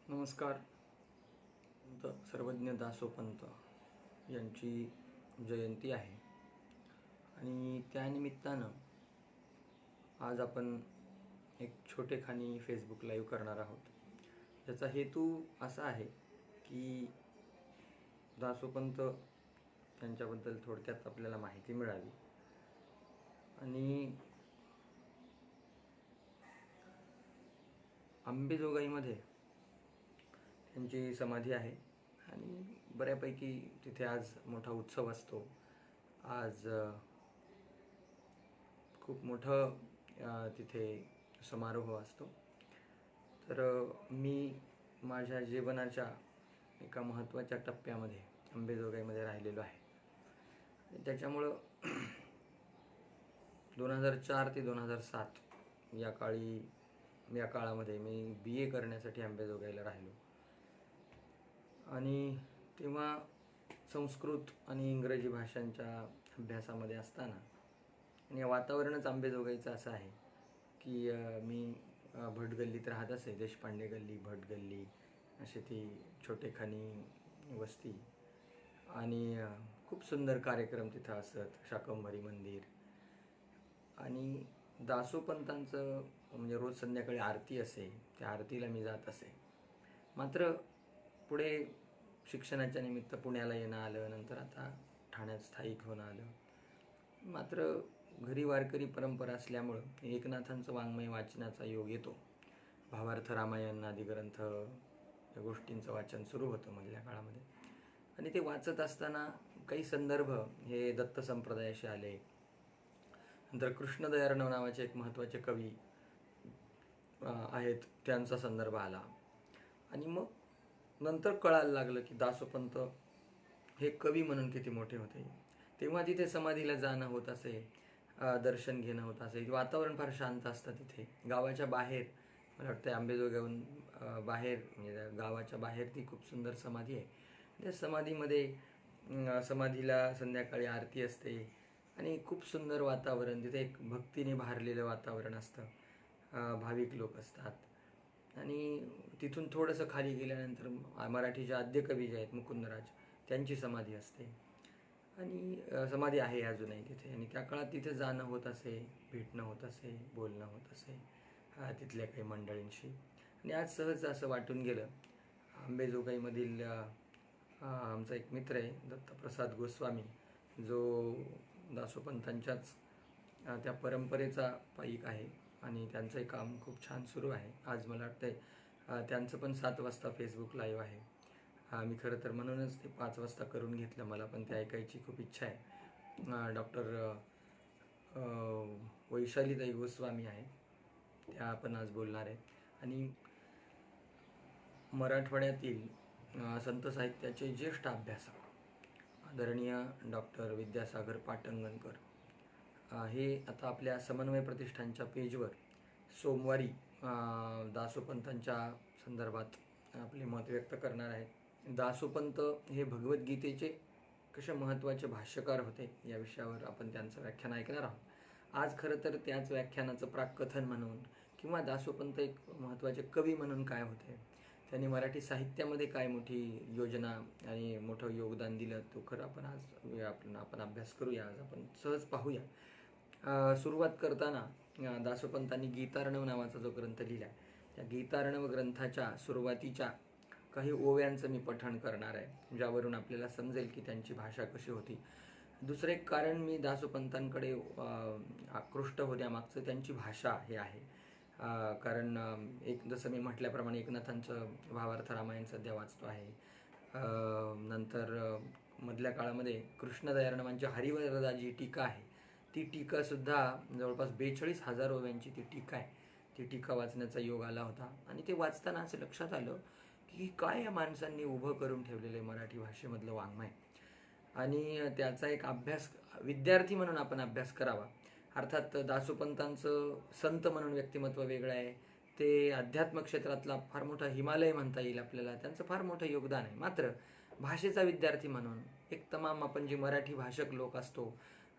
नमस्कार. सर्वज्ञ दासोपंत यांची जयंती आहे आणि त्यानिमित्तानं आज आपण एक छोटेखानी फेसबुक लाईव्ह करणार आहोत. त्याचा हेतू असा आहे की दासोपंत यांच्याबद्दल थोडक्यात आपल्याला माहिती मिळावी आणि अंबेजोगाईमध्ये त्यांची समाधी आहे आणि बऱ्यापैकी तिथे आज मोठा उत्सव असतो. आज खूप मोठं तिथे समारोह असतो. तर मी माझ्या जीवनाच्या एका महत्त्वाच्या टप्प्यामध्ये अंबेजोगाईमध्ये राहिलेलो आहे. त्याच्यामुळं 2004 ते 2007 या काळामध्ये मी BA करण्यासाठी अंबेजोगाईला राहिलो आणि तेव्हा संस्कृत आणि इंग्रजी भाषांच्या अभ्यासामध्ये असताना आणि वातावरणच अंबेजोगाईचं असं आहे की मी भटगल्लीत राहत असे. देशपांडे गल्ली, भटगल्ली अशी ती छोटेखानी वस्ती आणि खूप सुंदर कार्यक्रम तिथं असत. शाकंभरी मंदिर आणि दासोपंतांचं म्हणजे रोज संध्याकाळी आरती असे. त्या आरतीला मी जात असे. मात्र पुढे शिक्षणाच्या निमित्त पुण्याला येणं आलं. नंतर आता ठाण्यात स्थायिक होणं आलं. मात्र घरी वारकरी परंपरा असल्यामुळं एकनाथांचं वाङ्मय वाचनाचा योग येतो. भावार्थ रामायण आदी ग्रंथ या गोष्टींचं वाचन सुरू होतं मधल्या काळामध्ये आणि ते वाचत असताना काही संदर्भ हे दत्त संप्रदायाशी आले. नंतर कृष्णदयार्णव नावाचे एक महत्त्वाचे कवी आहेत, त्यांचा संदर्भ आला आणि मग नंतर कळायला लागलं की दासोपंत हे कवी म्हणून किती मोठे होते. तेव्हा तिथे समाधीला जाणं होत असे, दर्शन घेणं होत असे. वातावरण फार शांत असतं तिथे. गावाच्या बाहेर मला वाटतं अंबेजोगाईहून बाहेर म्हणजे गावाच्या बाहेर ती खूप सुंदर समाधी आहे. त्या समाधीमध्ये समाधीला संध्याकाळी आरती असते आणि खूप सुंदर वातावरण. तिथे एक भक्तीने भारलेलं वातावरण असतं. भाविक लोक असतात आणि तिथून थोडंसं खाली गेल्यानंतर मराठीचे आद्य कवी जे आहेत मुकुंदराज, त्यांची समाधी असते आणि समाधी आहे अजूनही तिथे. आणि त्या काळात तिथे जाणं होत असे, भेटणं होत असे, बोलणं होत असे तिथल्या काही मंडळींशी. आणि आज सहज असं वाटून गेलं, अंबेजोगाईमधील आमचा एक मित्र आहे दत्तप्रसाद गोस्वामी, जो दासोपंतांच्याच त्या परंपरेचा पाईक आहे आणि त्यांचंही काम खूप छान सुरू आहे. आज मला वाटतं त्यांचं पण 7 वाजता फेसबुक लाईव्ह आहे. मी खरं तर म्हणूनच ते 5 वाजता करून घेतलं. मला पण ते ऐकायची खूप इच्छा आहे. डॉक्टर वैशालीताई गोस्वामी आहे, त्या आपण आज बोलणार आहेत. आणि मराठवाड्यातील संत साहित्याचे ज्येष्ठ अभ्यासक आदरणीय डॉक्टर विद्यासागर पाटंगणकर हे आता आपल्या समन्वय प्रतिष्ठानच्या पेजवर सोमवारी दासोपंतांच्या संदर्भात आपले मत व्यक्त करणार आहेत. दासोपंत हे भगवद्गीतेचे कसे महत्त्वाचे भाष्यकार होते या विषयावर आपण त्यांचं व्याख्यान ऐकणार आहोत. आज खरं तर त्याच व्याख्यानाचं प्राक्कथन म्हणून किंवा दासोपंत एक महत्त्वाचे कवी म्हणून काय होते, त्यांनी मराठी साहित्यामध्ये काय मोठी योजना आणि मोठं योगदान दिलं, तो खरं आपण आज आपण अभ्यास करूया. आज आपण सहज पाहूया. सुरुवात करताना दासोपंतांनी गीतार्णव नावाचा जो ग्रंथ लिहिला आहे, त्या गीतार्णव ग्रंथाच्या सुरुवातीच्या काही ओव्यांचं मी पठण करणार आहे, ज्यावरून आपल्याला समजेल की त्यांची भाषा कशी होती. दुसरं एक कारण मी दासोपंतांकडे आकृष्ट होण्यामागचं त्यांची भाषा हे आहे. कारण जसं मी म्हटल्याप्रमाणे एकनाथांचं भावार्थ रामायण सध्या वाचतो आहे. नंतर मधल्या काळामध्ये कृष्णदयार्णवांची हरिवरदाची टीका आहे, ती टीकासुद्धा जवळपास 42,000 ओव्यांची ती टीका आहे. ती टीका वाचण्याचा योग आला होता आणि ते वाचताना असं लक्षात आलं की काय या माणसांनी उभं करून ठेवलेलं आहे मराठी भाषेमधलं वाङ्मय. आणि त्याचा एक अभ्यास विद्यार्थी म्हणून आपण अभ्यास करावा. अर्थात दासोपंतांचं संत म्हणून व्यक्तिमत्व वेगळं आहे, ते अध्यात्म क्षेत्रातला फार मोठा हिमालय म्हणता येईल आपल्याला, त्यांचं फार मोठं योगदान आहे. मात्र भाषेचा विद्यार्थी म्हणून एक तमाम आपण जे मराठी भाषक लोक असतो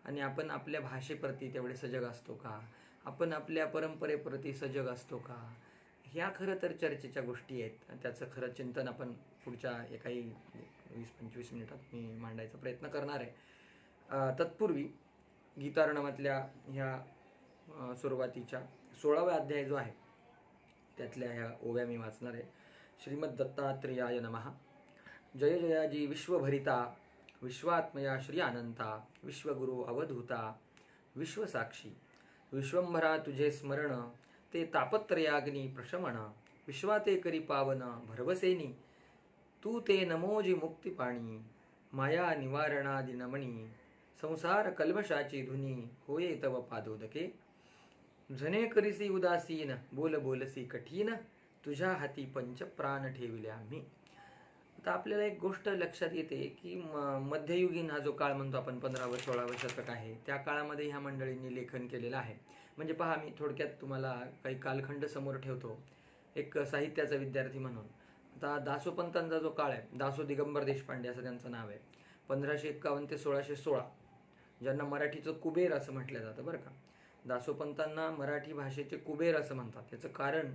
आणि आपण आपल्या भाषेप्रती तेवढे सजग असतो का, आपण आपल्या परंपरेप्रती सजग असतो का, ह्या खरं तर चर्चेच्या गोष्टी आहेत. त्याचं खरं चिंतन आपण पुढच्या काही 20-25 मिनिटात मी मांडायचा प्रयत्न करणार आहे. तत्पूर्वी गीतार्णवातल्या ह्या सुरुवातीच्या 16वा अध्याय जो आहे त्यातल्या ह्या ओव्या मी वाचणार आहे. श्रीमद दत्तात्रेयाय नमः. जय जयाजी विश्वभरिता, विश्वात्मया श्री अनंता, विश्वगुरु अवधूता, विश्वसाक्षी, विश्वंभरा तुझे स्मरण, ते तापत्रयाग्नी प्रशमन, विश्वाते करी पावन भरवसेनी, तू ते नमोजी मुक्तिपाणी, माया निवारणादि नमणी, संसार कल्मशाची धुनी, होये तव पादोदके, झने करीसी उदासीन, बोल बोलसी कठीण, तुझ्या हाती पंचप्राण ठेविले आम्ही. आता आपल्याला एक गोष्ट लक्षात येते की मध्ययुगीन हा जो काळ म्हणतो आपण 15व-16व शतक आहे, त्या काळामध्ये ह्या मंडळींनी लेखन केलेलं आहे. म्हणजे पहा, मी थोडक्यात तुम्हाला काही कालखंड समोर ठेवतो एक साहित्याचा विद्यार्थी म्हणून. आता दासोपंतांचा जो काळ आहे, दासो दिगंबर देशपांडे असं त्यांचं नाव आहे, 1551 ते 1616, ज्यांना मराठीचं कुबेर असं म्हटलं जातं बरं का. दासोपंतांना मराठी भाषेचे कुबेर असं म्हणतात. त्याचं कारण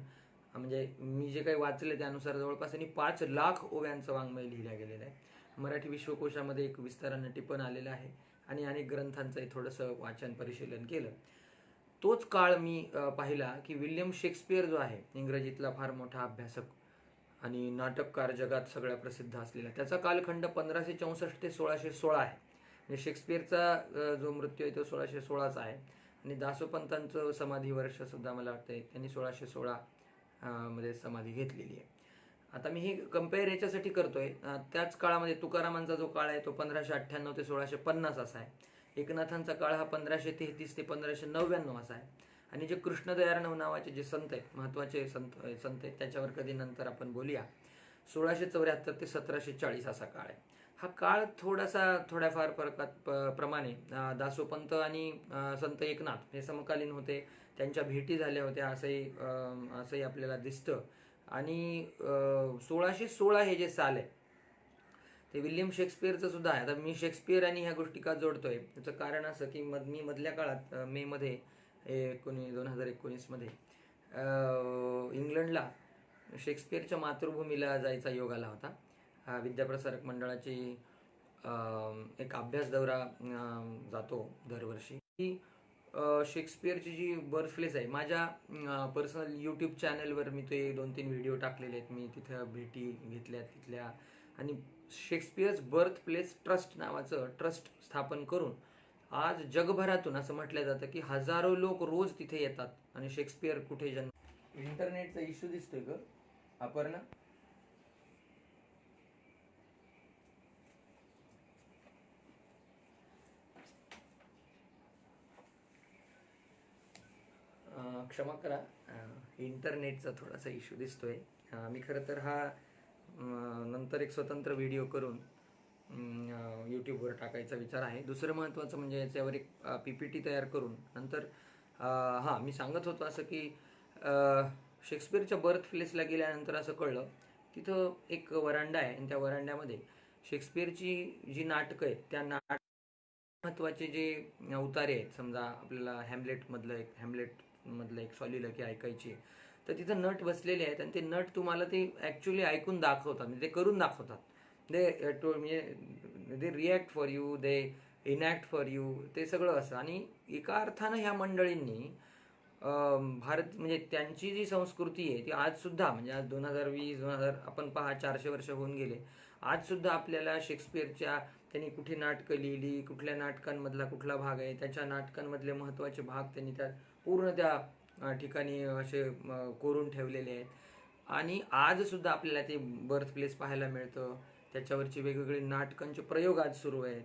म्हणजे मी जे काही वाचले त्यानुसार जवळपास त्यांनी 5 लाख ओव्यांचं वाङ्मय लिहिलं गेलेलं आहे. मराठी विश्वकोशामध्ये एक विस्तारानं टिपण आलेलं आहे आणि अनेक ग्रंथांचंही थोडंसं वाचन परिशीलन केलं. तोच काळ मी पाहिला की विल्यम शेक्सपियर जो आहे, इंग्रजीतला फार मोठा अभ्यासक आणि नाटककार, जगात सगळ्या प्रसिद्ध असलेला, त्याचा कालखंड 1564 ते 1616 आहे. म्हणजे शेक्सपियरचा जो मृत्यू आहे तो 1616चा आहे आणि दासोपंतांचं समाधी वर्ष सुद्धा मला वाटतं त्यांनी 1616 मध्ये समाधी घेतलेली आहे. आता मी हे कम्पेअर याच्यासाठी करतोय, त्याच काळामध्ये तुकारामांचा जो काळ आहे तो 1598 ते 1650 असा आहे. एकनाथांचा काळ हा 1533 ते 1599 असा आहे. आणि जे कृष्णदयार्णव नावाचे जे संत आहेत, महत्वाचे संत आहेत, त्याच्यावर कधी नंतर आपण बोलूया. 1674 ते 1740 असा काळ आहे. हा काळ थोड्याफार फरकात प्रमाणे दासोपंत आणि संत एकनाथ हे समकालीन होते, त्यांच्या भेटी झाल्या होत्या असंही आपल्याला दिसतं. आणि 1616 हे जे साल आहे ते विल्यम शेक्सपियरचं सुद्धा आहे. आता मी शेक्सपियर आणि ह्या गोष्टी का जोडतोय त्याचं कारण असं की मी मधल्या काळात मेमध्ये 2019 मध्ये इंग्लंडला शेक्सपियरच्या मातृभूमीला जायचा योग आला होता. विद्याप्रसारक मंडळाची एक अभ्यास दौरा जातो दरवर्षी. शेक्सपियरची जी बर्थ प्लेस आहे, माझ्या पर्सनल यूट्यूब चॅनलवर मी ते 2-3 व्हिडिओ टाकलेले आहेत. मी तिथं भेटी घेतल्या तिथल्या. आणि शेक्सपियर्स बर्थ प्लेस ट्रस्ट नावाचं ट्रस्ट स्थापन करून आज जगभरातून असं म्हटलं जातं की हजारो लोक रोज तिथे येतात. आणि शेक्सपियर कुठे जन्म. इंटरनेटचा इश्यू दिसतोय का अपर्णा? क्षमा करा, इंटरनेटचा थोडासा इश्यू दिसतोय. मी खरं तर हा नंतर एक स्वतंत्र व्हिडिओ करून यूट्यूबवर टाकायचा विचार आहे. दुसरं महत्त्वाचं म्हणजे याच्यावर एक PPT तयार करून नंतर मी सांगत होतो असं की शेक्सपियरच्या बर्थ प्लेसला गेल्यानंतर असं कळलं तिथं एक वरांडा आहे आणि त्या वरांड्यामध्ये शेक्सपियरची जी नाटकं आहेत त्या महत्त्वाचे जे उतारे आहेत, समजा आपल्याला हॅम्लेटमधलं एक सॉलिलकी ऐकायची, तर तिथं नट बसलेले आहेत आणि ते नट तुम्हाला ते ॲक्च्युली ऐकून दाखवतात, म्हणजे ते करून दाखवतात. They react for you, they enact for you, ते सगळं असं. आणि एका अर्थानं ह्या मंडळींनी भारत म्हणजे त्यांची जी संस्कृती आहे ती आजसुद्धा, म्हणजे आज 2020 आपण पहा 400 वर्ष होऊन गेले, आजसुद्धा आपल्याला शेक्सपियरच्या त्यांनी कुठे नाटकं लिहिली, कुठल्या नाटकांमधला कुठला भाग आहे, त्याच्या नाटकांमधले महत्त्वाचे भाग त्यांनी त्या पूर्ण त्या ठिकाणी असे कोरून ठेवलेले आहेत. आणि आजसुद्धा आपल्याला ते बर्थ प्लेस पाहायला मिळतं, त्याच्यावरची वेगवेगळी नाटकांचे प्रयोग आज सुरू आहेत.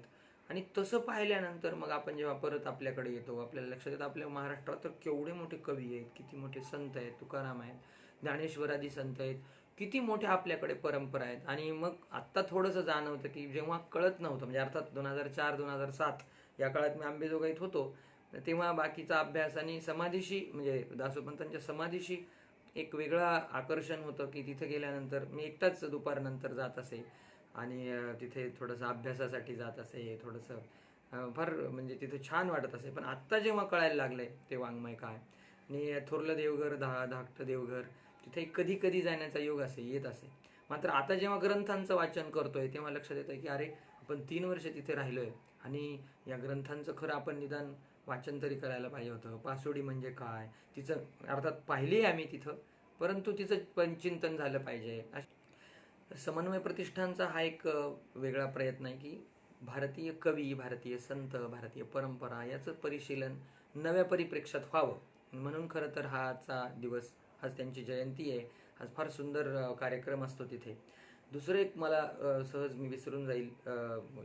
आणि तसं पाहिल्यानंतर मग आपण जेव्हा परत आपल्याकडे येतो, आपल्याला लक्षात येतं आपल्या महाराष्ट्रात तर केवढे मोठे कवी आहेत, किती मोठे संत आहेत, तुकाराम आहेत, ज्ञानेश्वरादी संत आहेत, किती मोठ्या आपल्याकडे परंपरा आहेत. आणि मग आत्ता थोडंसं जाणवतं की जेव्हा कळत नव्हतं, म्हणजे अर्थात 2004-2007 या काळात मी आंबेजोगाईत होतो, तेव्हा बाकीचा अभ्यास आणि समाधीशी म्हणजे दासोपंतांच्या समाधीशी एक वेगळं आकर्षण होतं की तिथे गेल्यानंतर मी एकटाच दुपारनंतर जात असे आणि तिथे थोडंसं अभ्यासासाठी जात असे, थोडंसं फार म्हणजे तिथे छान वाटत असे. पण आत्ता जेव्हा कळायला लागलंय ते वाङ्मय काय, आणि थोरलं देवघर, धाकटं देवघर, तिथे कधी कधी जाण्याचा योग येत असे. मात्र आता जेव्हा ग्रंथांचं वाचन करतोय तेव्हा लक्षात येतं की अरे आपण 3 वर्ष तिथे राहिलोय आणि या ग्रंथांचं खरं आपण निदान वाचन तरी करायला पाहिजे होतं. पासोडी म्हणजे काय, तिचं अर्थात पाहिली आम्ही तिथं, परंतु तिचं पण चिंतन झालं पाहिजे. समन्वय प्रतिष्ठानचा हा एक वेगळा प्रयत्न आहे की भारतीय कवी, भारतीय संत, भारतीय परंपरा याचं परिशीलन नव्या परिप्रेक्ष्यात व्हावं, म्हणून खरं तर हाचा दिवस, आज त्यांची जयंती आहे. आज फार सुंदर कार्यक्रम असतो तिथे. दुसरं एक मला सहज मी विसरून जाईल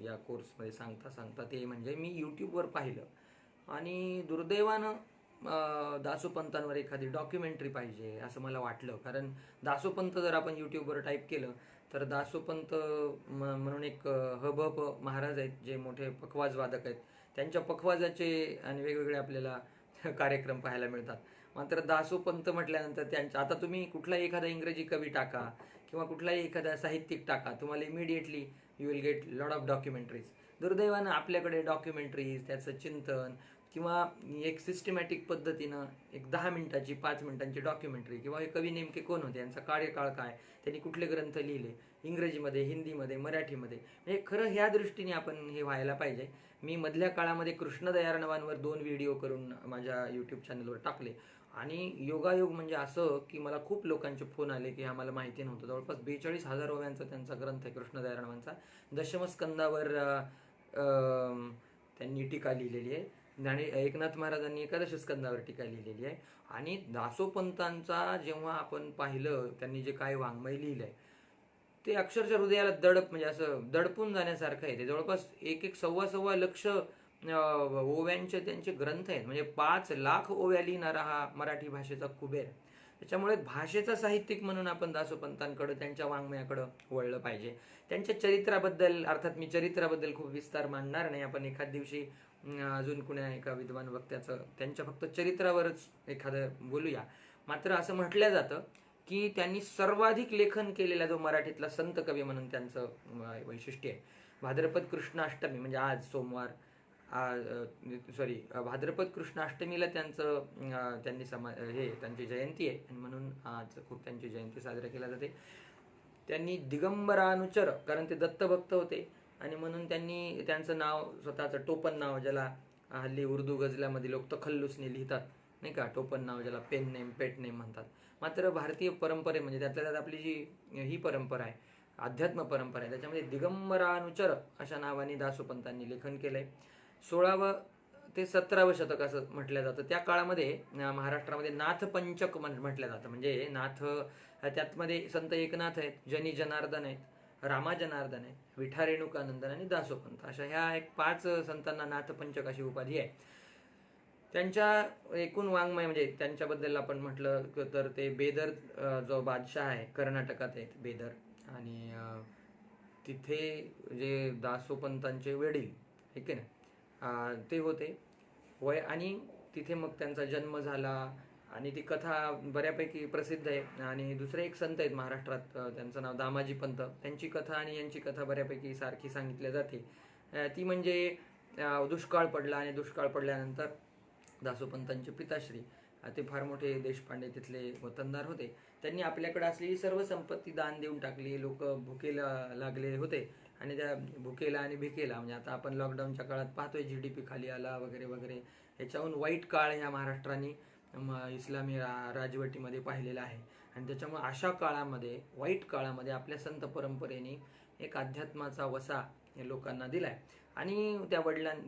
या कोर्समध्ये सांगता सांगता, ते म्हणजे मी यूट्यूबवर पाहिलं आणि दुर्दैवानं दासोपंतांवर एखादी डॉक्युमेंटरी पाहिजे असं मला वाटलं. कारण दासोपंत जर आपण यूट्यूबवर टाईप केलं तर दासोपंत म्हणून एक हबप महाराज आहेत, जे मोठे पखवाज वादक आहेत. त्यांच्या पखवाजाचे आणि वेगवेगळे आपल्याला कार्यक्रम पाहायला मिळतात. मात्र दासोपंत म्हटल्यानंतर त्यांच्या, आता तुम्ही कुठलाही एखादा इंग्रजी कवी टाका किंवा कुठलाही एखादा साहित्यिक टाका, तुम्हाला immediately you will get lot of documentaries. दुर्दैवानं आपल्याकडे डॉक्युमेंटरीज, त्याचं चिंतन किंवा एक सिस्टमॅटिक पद्धतीनं एक 10 मिनिटाची 5 मिनिटांची डॉक्युमेंटरी, किंवा हे कवी नेमके कोण होते, यांचा कार्यकाळ काय, त्यांनी कुठले ग्रंथ लिहिले, इंग्रजीमध्ये, हिंदीमध्ये, मराठीमध्ये, म्हणजे खरं ह्या दृष्टीने आपण हे व्हायला पाहिजे. मी मधल्या काळामध्ये कृष्णदयार्णवांवर 2 व्हिडिओ करून माझ्या यूट्यूब चॅनलवर टाकले आणि योगायोग म्हणजे असं की मला खूप लोकांचे फोन आले की आम्हाला माहिती नव्हतं. जवळपास 42,000 ओव्यांचा त्यांचा ग्रंथ आहे कृष्णदयार्णवांचा. दशमस्कंदावर त्यांनी टीका लिहिलेली आहे. एकनाथ महाराजांनी एकादश स्कंदावर टीका लिहिलेली आहे. आणि दासोपंतांचा जेव्हा आपण पाहिलं, त्यांनी जे काय वाङ्मय लिहिलंय ते अक्षरशः हृदयाला म्हणजे असं दडपून जाण्यासारखं आहे. ते जवळपास एक सव्वा लक्ष ओव्यांचे त्यांचे ग्रंथ आहेत. म्हणजे 5 लाख ओव्या लिहिणारा हा मराठी भाषेचा कुबेर. त्याच्यामुळे भाषेचा साहित्यिक म्हणून आपण दासोपंतांकडे, त्यांच्या वाङ्मयाकडं वळलं पाहिजे. त्यांच्या चरित्राबद्दल, अर्थात मी चरित्राबद्दल खूप विस्तार मांडणार नाही. आपण एखाद दिवशी अजून कुण्या एका विद्वान वक्त्याचं त्यांच्या फक्त चरित्रावरच एखादं बोलूया. मात्र असं म्हटलं जातं की त्यांनी सर्वाधिक लेखन केलेला जो मराठीतला संत कवी म्हणून त्यांचं वैशिष्ट्य आहे. भाद्रपद कृष्ण अष्टमी म्हणजे आज सोमवार, भाद्रपद कृष्ण अष्टमीला त्यांनी त्यांची जयंती आहे आणि म्हणून आज खूप त्यांची जयंती साजरी केली जाते. त्यांनी दिगंबरानुचर, कारण ते दत्तभक्त होते आणि म्हणून त्यांनी त्यांचं नाव, स्वतःचं टोपण नाव, ज्याला हल्ली उर्दू गझलामध्ये लोक तखल्लुसने लिहितात नाही का, टोपण नाव ज्याला पेन नेम, पेट नेम म्हणतात. मात्र भारतीय परंपरे म्हणजे त्यातल्या त्यात आपली जी ही परंपरा आहे, अध्यात्म परंपरा आहे, त्याच्यामध्ये दिगंबरानुचर अशा नावाने दासोपंतांनी लेखन केलंय. 16वे ते 17वे शतक असं म्हटलं जातं. त्या काळामध्ये महाराष्ट्रामध्ये नाथपंचक म्हटलं जातं. म्हणजे नाथ, त्यातमध्ये संत एकनाथ आहेत, जनी जनार्दन आहेत, रामा जनार्दन आहे, विठा रेणुकानंदन आणि दासोपंत, अशा ह्या 5 संतांना नाथपंचक अशी उपाधी आहे. त्यांच्या एकूण वाङ्मय म्हणजे त्यांच्याबद्दल आपण म्हटलं तर ते बेदर जो बादशाह आहे, कर्नाटकात आहेत बेदर, आणि तिथे जे दासोपंतांचे वडील ठीक आहे ना ते होते आणि तिथे मग त्यांचा जन्म झाला आणि ती कथा बऱ्यापैकी प्रसिद्ध आहे. आणि दुसरे एक संत आहेत महाराष्ट्रात, त्यांचं नाव दामाजी पंत. त्यांची कथा आणि यांची कथा बऱ्यापैकी सारखी सांगितली जाते. ती म्हणजे दुष्काळ पडला आणि दुष्काळ पडल्यानंतर दासोपंतांचे पिताश्री, ते फार मोठे देशपांडे तिथले वतनदार होते, त्यांनी आपल्याकडे असलेली सर्व संपत्ती दान देऊन टाकली. लोक भुकेला लागले होते आणि त्या भुकेला आणि भिकेला, म्हणजे आता आपण लॉकडाऊनच्या काळात पाहतोय GDP खाली आला वगैरे वगैरे, याच्याहून वाईट काळ ह्या महाराष्ट्राने इस्लामी राजवटीमध्ये पाहिलेला आहे. आणि त्याच्यामुळे अशा काळामध्ये, वाईट काळामध्ये आपल्या संत परंपरेने एक अध्यात्माचा वसा लोकांना दिलाय. आणि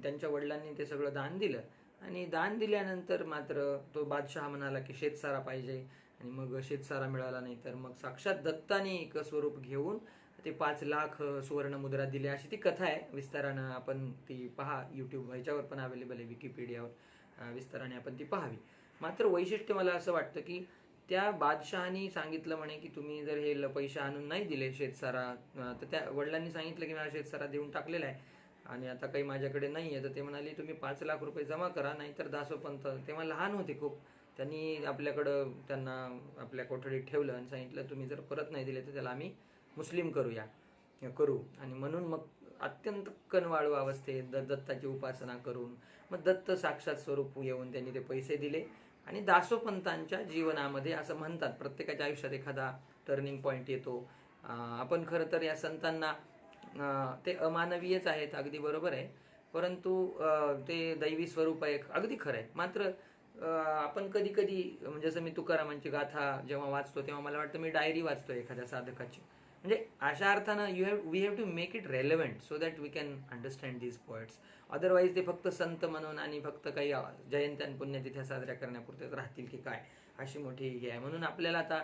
त्यांच्या वडिलांनी ते सगळं दान दिलं. आणि दान दिल्यानंतर मात्र तो बादशहा म्हणाला की शेतसारा पाहिजे, आणि मग शेतसारा मिळाला नाही तर मग साक्षात दत्ताने एक स्वरूप घेऊन ते 5 लाख सुवर्णमुद्रा दिल्या, अशी ती कथा आहे. विस्तारानं आपण ती पहा, यूट्यूब ह्याच्यावर पण अवेलेबल आहे, विकिपीडियावर, विस्ताराने आपण ती पाहावी. मात्र वैशिष्ट्य मला असं वाटतं की त्या बादशहानी सांगितलं म्हणे की तुम्ही जर हे पैसे आणून नाही दिले शेतसारा, तर त्या वडिलांनी सांगितलं की मला शेतसारा देऊन टाकलेला आहे आणि आता काही माझ्याकडे नाही आहे. तर ते म्हणाले तुम्ही 5 लाख रुपये जमा करा, नाहीतर दासोपंत तेव्हा लहान होते खूप, त्यांनी त्यांना आपल्या कोठडीत ठेवलं आणि सांगितलं तुम्ही जर परत नाही दिले तर त्याला आम्ही मुस्लिम करू. आणि म्हणून मग अत्यंत कनवाळू अवस्थेत दत्ताची उपासना करून मग दत्त साक्षात स्वरूप येऊन त्यांनी ते पैसे दिले आणि दासोपंतांच्या जीवनामध्ये असं म्हणतात प्रत्येकाच्या आयुष्यात एखादा टर्निंग पॉईंट येतो. आपण खरं तर या संतांना ते अमानवीयच आहेत, अगदी बरोबर आहे, परंतु ते दैवी स्वरूप आहे, अगदी खरं आहे. मात्र आपण कधी कधी म्हणजे जसं मी तुकारामांची गाथा जेव्हा वाचतो तेव्हा मला वाटतं मी डायरी वाचतो एखाद्या साधकाची. म्हणजे अशा अर्थानं we have to make it relevant so that we can understand these poets. Otherwise ते फक्त संत म्हणून आणि फक्त काही जयंत्या पुण्यतिथ्या साजऱ्या करण्यापुरतेच राहतील की काय, अशी मोठी हे आहे. म्हणून आपल्याला आता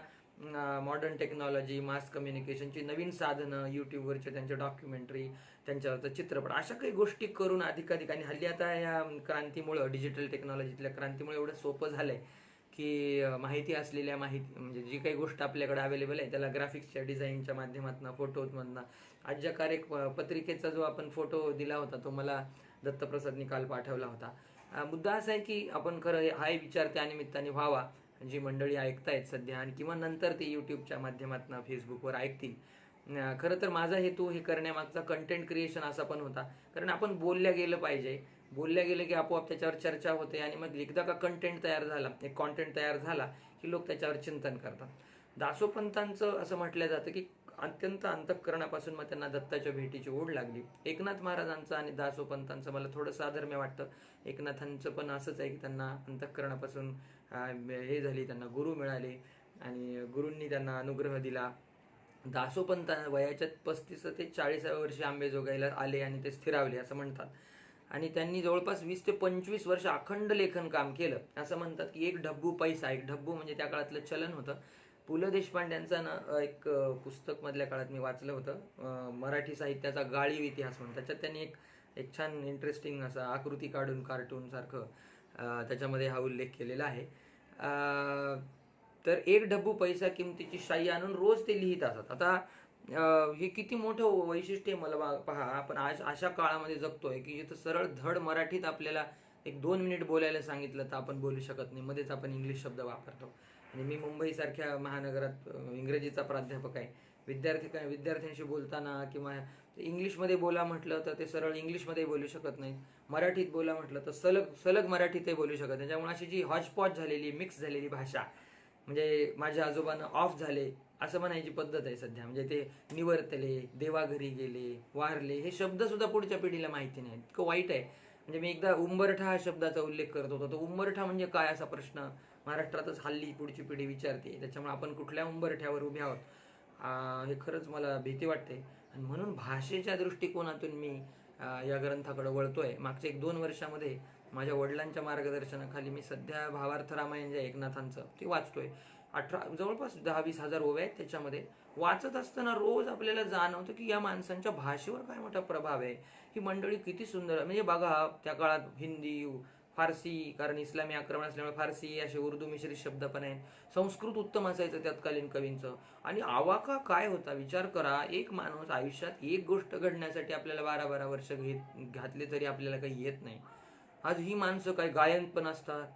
मॉडर्न टेक्नॉलॉजी, मास कम्युनिकेशनची नवीन साधनं, यूट्यूबवरचे त्यांचे डॉक्युमेंटरी, त्यांच्यावरचं चित्रपट, अशा काही गोष्टी करून अधिकाधिक, आणि हल्ली आता या क्रांतीमुळं, डिजिटल टेक्नॉलॉजीतल्या क्रांतीमुळे एवढं सोपं झालंय की माहिती असलेल्या माहिती म्हणजे जी काही गोष्ट आपल्याकडे अवेलेबल आहे त्याला ग्राफिक्सच्या डिझाईनच्या माध्यमातून, फोटोमधनं, आज ज्या पत्रिकेचा जो आपण फोटो दिला होता तो मला दत्तप्रसादनी काल पाठवला होता. मुद्दा असा आहे की आपण खरं हा विचार त्या निमित्ताने व्हावा, जी मंडळी ऐकतायत सध्या आणि किंवा नंतर ते यूट्यूबच्या माध्यमातून फेसबुकवर ऐकतील. खरं तर माझा हेतू हे करण्यामागचा कंटेंट क्रिएशन असा पण होता, कारण आपण बोलल्या गेलं पाहिजे. बोलल्या गेलं की आपोआप त्याच्यावर चर्चा होते आणि मग एकदा का कंटेंट तयार झाला, एक कॉन्टेंट तयार झाला की लोक त्याच्यावर चिंतन करतात. दासोपंतांचं असं म्हटलं जातं की अत्यंत अंतःकरणापासून मग त्यांना दत्ताच्या भेटीची ओढ लागली. एकनाथ महाराजांचं आणि दासोपंतांचं मला थोडं साधर्म्य वाटतं. एकनाथांचं पण असंच आहे की त्यांना अंतःकरणापासून हे झाली, त्यांना गुरु मिळाले आणि गुरूंनी त्यांना अनुग्रह दिला. दासोपंत वयाच्या 35 ते 40व्या वर्षी आंबेजोगाईला आले आणि ते स्थिरावले असं म्हणतात. आणि त्यांनी जवळपास 20 ते 25 वर्ष अखंड लेखन काम केलं. असं म्हणतात की एक ढब्बू पैसा, एक ढब्बू म्हणजे त्या काळातलं चलन होतं. पु ल देशपांड्यांचा ना एक पुस्तक मधल्या काळात मी वाचलं होतं, मराठी साहित्याचा गाळीव इतिहास म्हणून. त्याच्यात त्यांनी एक एक छान इंटरेस्टिंग असा आकृती काढून कार्टून सारखं त्याच्यामध्ये हा उल्लेख केलेला आहे. तर एक ढब्बू पैसा किमतीची शाई आणून रोज ते लिहित असत. आता हे किती मोठं वैशिष्ट्य मला पहा, आपण आज अशा काळामध्ये जगतोय की जिथं सरळ धड मराठीत आपल्याला 1-2 मिनिट बोलायला सांगितलं तर आपण बोलू शकत नाही, मध्येच आपण इंग्लिश शब्द वापरतो. आणि मी मुंबईसारख्या महानगरात इंग्रजीचा प्राध्यापक आहे. विद्यार्थ्यांशी बोलताना किंवा इंग्लिशमध्ये बोला म्हटलं तर ते सरळ इंग्लिशमध्ये बोलू शकत नाही, मराठीत बोला म्हटलं तर सलग मराठीतही बोलू शकत. त्याच्यामुळे अशी जी हॉचपॉच झालेली, मिक्स झालेली भाषा, म्हणजे माझ्या आजोबांना ऑफ झाले असं म्हणायची पद्धत आहे सध्या. म्हणजे ते निवर्तले, देवाघरी गेले, वारले, हे शब्द सुद्धा पुढच्या पिढीला माहिती नाही. इतकं वाईट आहे. म्हणजे मी एकदा उंबरठा हा शब्दाचा उल्लेख करत होतो, तो उंबरठा म्हणजे काय असा प्रश्न महाराष्ट्रातच हल्ली पुढची पिढी विचारते. त्याच्यामुळे आपण कुठल्या उंबरठ्यावर उभे आहोत हे खरंच मला भीती वाटते. आणि म्हणून भाषेच्या दृष्टिकोनातून मी या ग्रंथाकडे वळतोय. मागच्या 1-2 वर्षामध्ये माझ्या वडिलांच्या मार्गदर्शनाखाली मी सध्या भावार्थ रामायण जे एकनाथांचं ते वाचतोय. जवळपास 10-20 हजार ओव्या आहेत त्याच्यामध्ये. वाचत असताना रोज आपल्याला जाणवतं की या माणसांच्या भाषेवर काय मोठा प्रभाव आहे. ही मंडळी किती सुंदर, म्हणजे बघा त्या काळात हिंदी, फारसी, कारण इस्लामी आक्रमण असल्यामुळे फारसी असे उर्दू मिश्रित शब्द पण आहेत. संस्कृत उत्तम असायचं तत्कालीन कवींचं. आणि आवाका काय होता विचार करा. एक माणूस आयुष्यात एक गोष्ट घडण्यासाठी आपल्याला 12-12 वर्ष घातले तरी आपल्याला काही येत नाही. आज ही माणसं काय गायन पण असतात.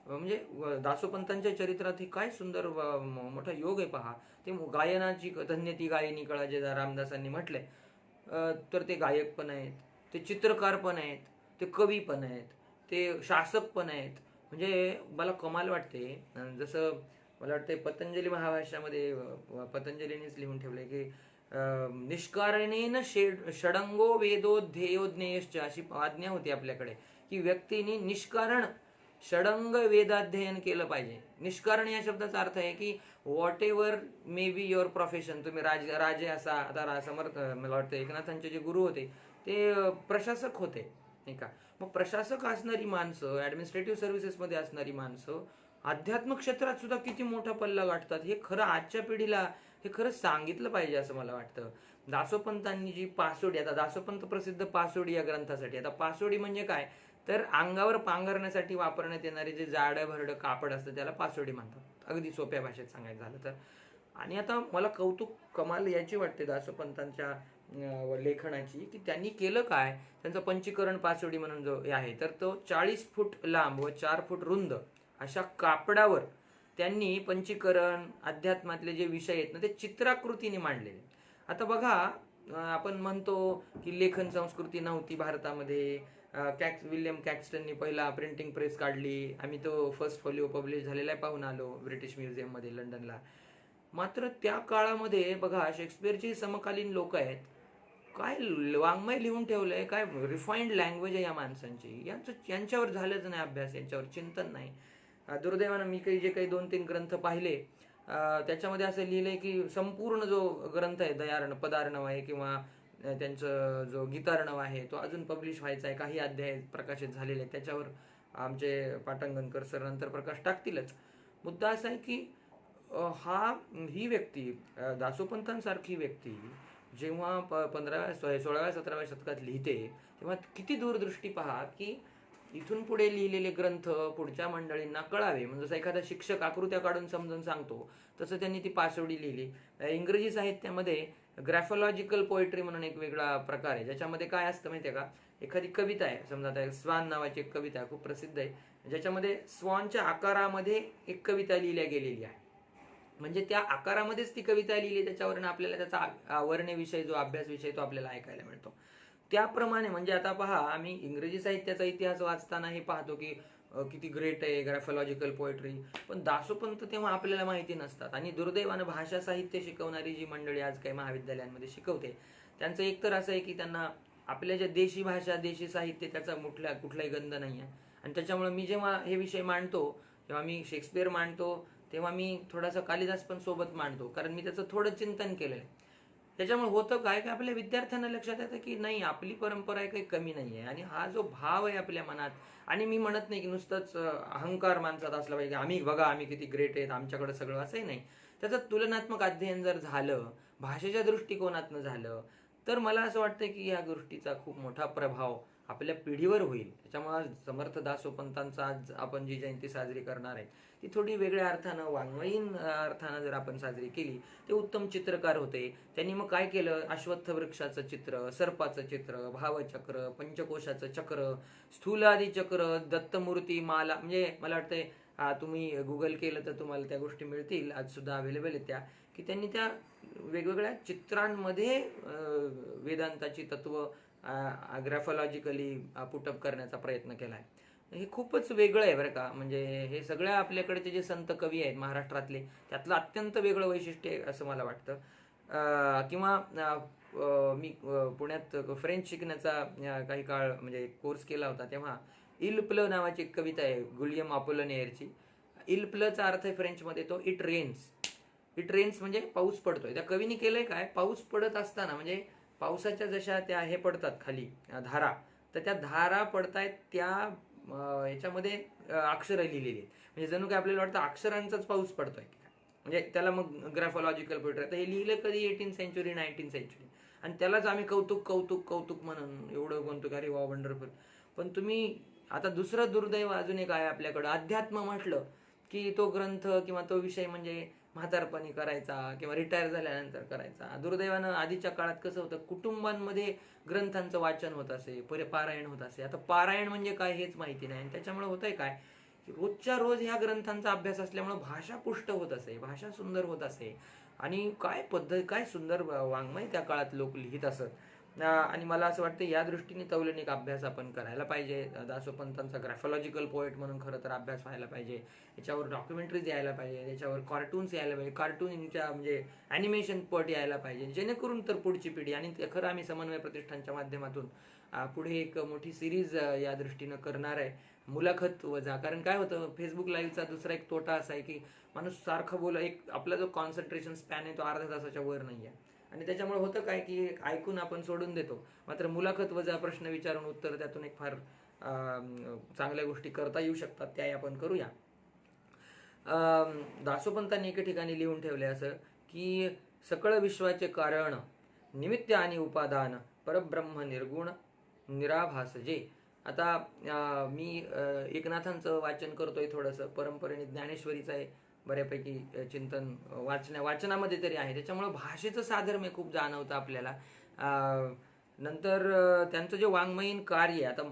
म्हणजे दासोपंतांच्या चरित्रात हे काय सुंदर मोठा योग आहे पहा. ते गायनाची धन्य ती गायनी कळा जे रामदासांनी म्हटलंय. तर ते गायक पण आहेत, ते चित्रकार पण आहेत, ते कवी पण आहेत, ते शासक पण आहेत. म्हणजे मला कमाल वाटते. जसं मला वाटतं पतंजली महाभाष्यामध्ये पतंजलीनेच लिहून ठेवलंय की निष्कारणेन षडंगो वेदो ध्येयोज्ञेयश्च, अशी आज्ञा होती आपल्याकडे की व्यक्तीने निष्कारण षडंग वेदाध्ययन केलं पाहिजे. निष्कारण या शब्दाचा अर्थ आहे की what ever may be your profession. तुम्ही राजे असा. आता समर्थ मला वाटतं एकनाथांचे जे गुरु होते ते प्रशासक होते, नाही का. मग प्रशासक असणारी माणसं, ऍडमिनिस्ट्रेटिव्ह सर्व्हिसेसमध्ये असणारी माणसं आध्यात्मिक क्षेत्रात सुद्धा किती मोठा पल्ला गाठतात. हे खरं आजच्या पिढीला हे खरं सांगितलं पाहिजे असं मला वाटतं. दासोपंतांनी जी पासोडी, आता दासोपंत प्रसिद्ध पासोडी या ग्रंथासाठी. आता पासोडी म्हणजे काय, तर अंगावर पांघरण्यासाठी वापरण्यात येणारे जे जाडं भरडं कापड असतं त्याला पासोडी म्हणतात, अगदी सोप्या भाषेत सांगायचं झालं तर. आणि आता मला कौतुक कमाल याची वाटते दासोपंतांच्या लेखनाची, की त्यांनी केलं काय. त्यांचं पंचीकरण पासोडी म्हणून जो आहे तर तो 40 फूट लांब व 4 फूट रुंद अशा कापडावर त्यांनी पंचीकरण, अध्यात्मातले जे विषय आहेत ना ते चित्राकृतीने मांडलेले. आता बघा आपण म्हणतो की लेखन संस्कृती नव्हती भारतामध्ये, विल्यम कॅक्स्टननी पहिला प्रिंटिंग प्रेस काढली. आम्ही तो फर्स्ट फोलिओ पब्लिश झालेला पाहून आलो ब्रिटिश म्युझियममध्ये लंडनला. मात्र त्या काळामध्ये बघा शेक्सपियरची समकालीन लोक आहेत, काय वाङ्मय लिहून ठेवलंय, काय रिफाईंड लँग्वेज आहे या माणसांची. यांच्यावर झालंच नाही अभ्यास, यांच्यावर चिंतन नाही. दुर्दैवानं मी जे काही 2-3 ग्रंथ पाहिले त्याच्यामध्ये असं लिहिलंय की संपूर्ण जो ग्रंथ आहे पदार्णव आहे किंवा त्यांचं जो गीतार्णव आहे तो अजून पब्लिश व्हायचा आहे. काही अध्याय प्रकाशित झालेले आहेत, त्याच्यावर आमचे पाटंगणकर सर नंतर प्रकाश टाकतीलच. मुद्दा असा आहे की ही व्यक्ती दासोपंतांसारखी व्यक्ती जेव्हा 16व्या-17व्या शतकात लिहिते तेव्हा किती दूरदृष्टी पहा की इथून पुढे लिहिलेले ग्रंथ पुढच्या मंडळींना कळावे. म्हणजे जसं एखादा शिक्षक आकृत्या काढून समजून सांगतो तसं त्यांनी ती पासोडी लिहिली. इंग्रजी साहित्यामध्ये ग्रॅफोलॉजिकल पोएट्री म्हणून एक वेगळा प्रकार आहे, ज्याच्यामध्ये काय असतं माहितीये का, एखादी कविता आहे, समजा आता स्वान नावाची एक कविता खूप प्रसिद्ध आहे, ज्याच्यामध्ये स्वानच्या आकारामध्ये एक कविता लिहिल्या गेलेली आहे. म्हणजे त्या आकारामध्येच ती कविता लिहिली, त्याच्यावरनं आपल्याला त्याचा वर्णविषय जो अभ्यास विषय तो आपल्याला ऐकायला मिळतो. त्याप्रमाणे म्हणजे आता पहा, आम्ही इंग्रजी साहित्याचा इतिहास वाचताना हे पाहतो की किती ग्रेट आहे ग्रॅफोलॉजिकल पोएट्री, पण दासोपंत तेव्हा आपल्याला माहिती नसतात. आणि दुर्दैवानं भाषा साहित्य शिकवणारी जी मंडळी आज काही महाविद्यालयांमध्ये शिकवते त्यांचं एक तर असं आहे की त्यांना आपल्या ज्या देशी भाषा देशी साहित्य त्याचा कुठलाही गंध नाही आहे. आणि त्याच्यामुळे मी जेव्हा हे विषय मांडतो, जेव्हा मी शेक्सपियर मांडतो, तेव्हा मी थोडासा कालिदास पण सोबत मांडतो, कारण मी त्याचं थोडं चिंतन केलंय. त्याच्यामुळे होतं काय की आपल्या विद्यार्थ्यांना लक्षात येतं की नाही, आपली परंपरा काही कमी नाही आहे. आणि हा जो भाव आहे आपल्या मनात, आणि मी म्हणत नाही की नुसतंच अहंकार माणसात असला पाहिजे, आम्ही किती ग्रेट आहेत, आमच्याकडे सगळं, असंही नाही. त्याचं तुलनात्मक अध्ययन जर झालं, भाषेच्या दृष्टिकोनातनं झालं, तर मला असं वाटतं की या गोष्टीचा खूप मोठा प्रभाव आपल्या पिढीवर होईल. त्याच्यामुळे समर्थ दासोपंतांचा आज आपण जी जयंती साजरी करणार आहे ती थोडी वेगळ्या अर्थानं, वाङ्मयीन अर्थानं जर आपण साजरी केली, ते उत्तम चित्रकार होते. त्यांनी मग काय केलं, अश्वत्थ वृक्षाचं चित्र, सर्पाचं चित्र, भावचक्र, पंचकोशाचं चक्र, स्थूलादी चक्र, दत्तमूर्ती माला, म्हणजे मला वाटतंय तुम्ही गुगल केलं तर तुम्हाला त्या गोष्टी मिळतील, आज सुद्धा अवेलेबल आहेत त्या, की त्यांनी त्या वेगवेगळ्या चित्रांमध्ये वेदांताची तत्व ग्रॅफोलॉजिकली पुटअप करण्याचा प्रयत्न केला आहे. हे खूपच वेगळं आहे बरं का. म्हणजे हे सगळ्या आपल्याकडचे जे संत कवी आहेत महाराष्ट्रातले, त्यातलं अत्यंत वेगळं वैशिष्ट्य आहे असं मला वाटतं. किंवा मी पुण्यात फ्रेंच शिकण्याचा काही काळ म्हणजे कोर्स केला होता, तेव्हा इल प्ल नावाची एक कविता आहे गुलियम अपोलोनियरची. इल प्लचा अर्थ आहे फ्रेंचमध्ये तो इट रेन्स. इट रेन्स म्हणजे पाऊस पडतोय. त्या कवीने केलंय काय, पाऊस पडत असताना म्हणजे पावसाच्या जशा त्या हे पडतात खाली धारा, तर त्या धारा पडतायत त्या याच्यामध्ये अक्षरं लिहिलेली आहेत. म्हणजे जणू काय आपल्याला वाटतं अक्षरांचाच पाऊस पडतोय, म्हणजे त्याला मग ग्रॅफोलॉजिकल पोएट्री. तर हे लिहिलं कधी 18th सेंचुरी 19th सेंचुरी, आणि त्यालाच आम्ही कौतुक कौतुक कौतुक म्हणून एवढं म्हणतो की अरे वा वंडरफुल. पण तुम्ही आता दुसरं दुर्दैव अजून एक आहे आपल्याकडं, अध्यात्म म्हटलं की तो ग्रंथ किंवा तो विषय म्हणजे म्हातारपणी करायचा किंवा रिटायर झाल्यानंतर करायचा. दुर्दैवानं आधीच्या काळात कसं होतं, कुटुंबांमध्ये ग्रंथांचं वाचन होत असे, पारायण होत असे. आता पारायण म्हणजे काय हेच माहिती नाही, आणि त्याच्यामुळे होतंय काय, रोजच्या रोज ह्या ग्रंथांचा अभ्यास असल्यामुळे भाषा पुष्ट होत असे, भाषा सुंदर होत असे, आणि काय सुंदर वाङ्मय त्या काळात लोक लिहित असत. आणि मला असं वाटतं या दृष्टीने तौलनिक अभ्यास आपण करायला पाहिजे. दासोपंतांचा ग्रॅफोलॉजिकल पोएट म्हणून खरं तर अभ्यास व्हायला पाहिजे. याच्यावर डॉक्युमेंटरीज यायला पाहिजे, त्याच्यावर कार्टून्स यायला पाहिजे, कार्टूनच्या म्हणजे ॲनिमेशन पट यायला पाहिजे, जेणेकरून तर पुढची पिढी. आणि खरं आम्ही समन्वय प्रतिष्ठानच्या माध्यमातून पुढे एक मोठी सिरीज या दृष्टीनं करणार आहे, मुलाखत वजा. कारण काय होतं, फेसबुक लाईव्हचा दुसरा एक तोटा असा आहे की माणूस सारखं आपला जो कॉन्सन्ट्रेशन स्पॅन आहे तो अर्ध्या तासाच्या वर नाही आहे, आणि त्याच्यामुळे होतं काय की ऐकून आपण सोडून देतो. मात्र मुलाखत वजा प्रश्न विचारून उत्तर, त्यातून एक फार चांगल्या गोष्टी करता येऊ शकतात, त्याही आपण करूया. दासोपंतांनी एके ठिकाणी लिहून ठेवले असं की सकळ विश्वाचे कारण निमित्त आणि उपादान परब्रह्म निर्गुण निराभास जे. आता मी एकनाथांचं वाचन करतोय थोडंसं, परंपरेने ज्ञानेश्वरीचं आहे बऱ्यापैकी चिंतन वाचनामध्ये तरी आहे, त्याच्यामुळं भाषेचं साधर्म्य खूप जाणवतं आपल्याला. नंतर त्यांचं जे वाङ्मयीन कार्य, आता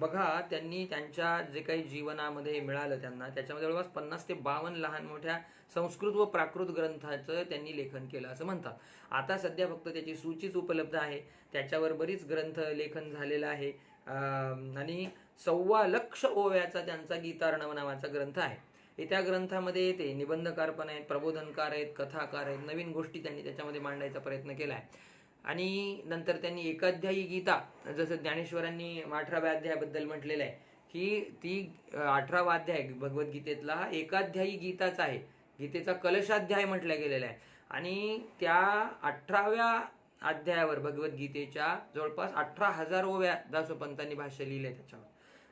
बघा त्यांनी त्यांच्या जे काही जीवनामध्ये मिळालं त्यांना, त्याच्यामध्ये जवळपास 50 ते 52 लहान मोठ्या संस्कृत व प्राकृत ग्रंथाचं त्यांनी लेखन केलं असं म्हणतात. आता सध्या फक्त त्याची सूचीच उपलब्ध आहे, त्याच्यावर बरीच ग्रंथ लेखन झालेलं आहे. आणि 1.25 लक्ष ओव्याचा त्यांचा गीतार्णव नावाचा ग्रंथ आहे. त्या ग्रंथामध्ये ते निबंधकार पण आहेत, प्रबोधनकार आहेत, कथाकार आहेत, नवीन गोष्टी त्यांनी त्याच्यामध्ये मांडायचा प्रयत्न केला आहे. आणि नंतर त्यांनी एकाध्यायी गीता, जसं ज्ञानेश्वरांनी 18व्या अध्यायाबद्दल म्हटलेलं आहे की ती 18वा अध्याय भगवद्गीतेतला हा एकाध्यायी गीताच आहे. गीतेचा कलशाध्याय म्हटला गेलेला आहे. आणि त्या 18व्या अध्यायावर भगवद्गीतेच्या जवळपास 18,000 ओव्या दासोपंतांनी भाष्य लिहिले त्याच्यावर.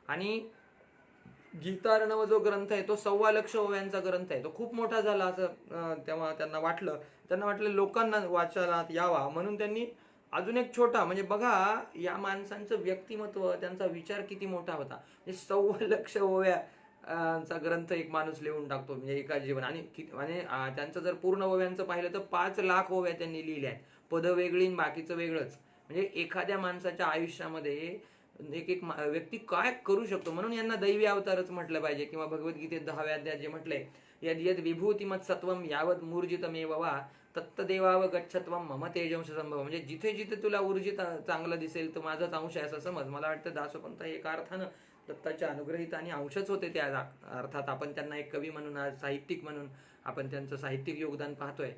आणि गीतार्णव जो ग्रंथ आहे तो 1.25 लक्ष ओव्यांचा ग्रंथ आहे. तो खूप मोठा झाला असं तेव्हा त्यांना वाटलं लोकांना वाचायला यावा, म्हणून त्यांनी अजून एक छोटा, म्हणजे बघा या माणसांचं व्यक्तिमत्व, त्यांचा विचार किती मोठा होता. 1.25 लक्ष ओव्या चा ग्रंथ एक माणूस लिहून टाकतो म्हणजे एका जीवन. आणि त्यांचं जर पूर्ण ओव्यांचं पाहिलं तर 5 लाख ओव्या त्यांनी लिहिल्या आहेत. पद वेगळी बाकीचं वेगळंच. म्हणजे एखाद्या माणसाच्या आयुष्यामध्ये एक व्यक्ती काय करू शकतो, म्हणून यांना दैवी अवतारच म्हटलं पाहिजे. किंवा भगवद्गीतेत 10व्या अध्यायात जे म्हटलंय, यद यद विभूतिमत सत्वम यावत मूर्जितमेव वा तत्तदेवाव गच्छत्वम मम तेजंश संभव. म्हणजे जिथे जिथे तुला ऊर्जित चांगलं दिसेल तो माझाच अंश आहे असं समज. मला वाटतं दासोपंत हे एका अर्थानं दत्ताच्या अनुग्रहित आणि अंशच होते. त्या अर्थात आपण त्यांना एक कवी म्हणून, आज साहित्यिक म्हणून आपण त्यांचं साहित्यिक योगदान पाहतोय.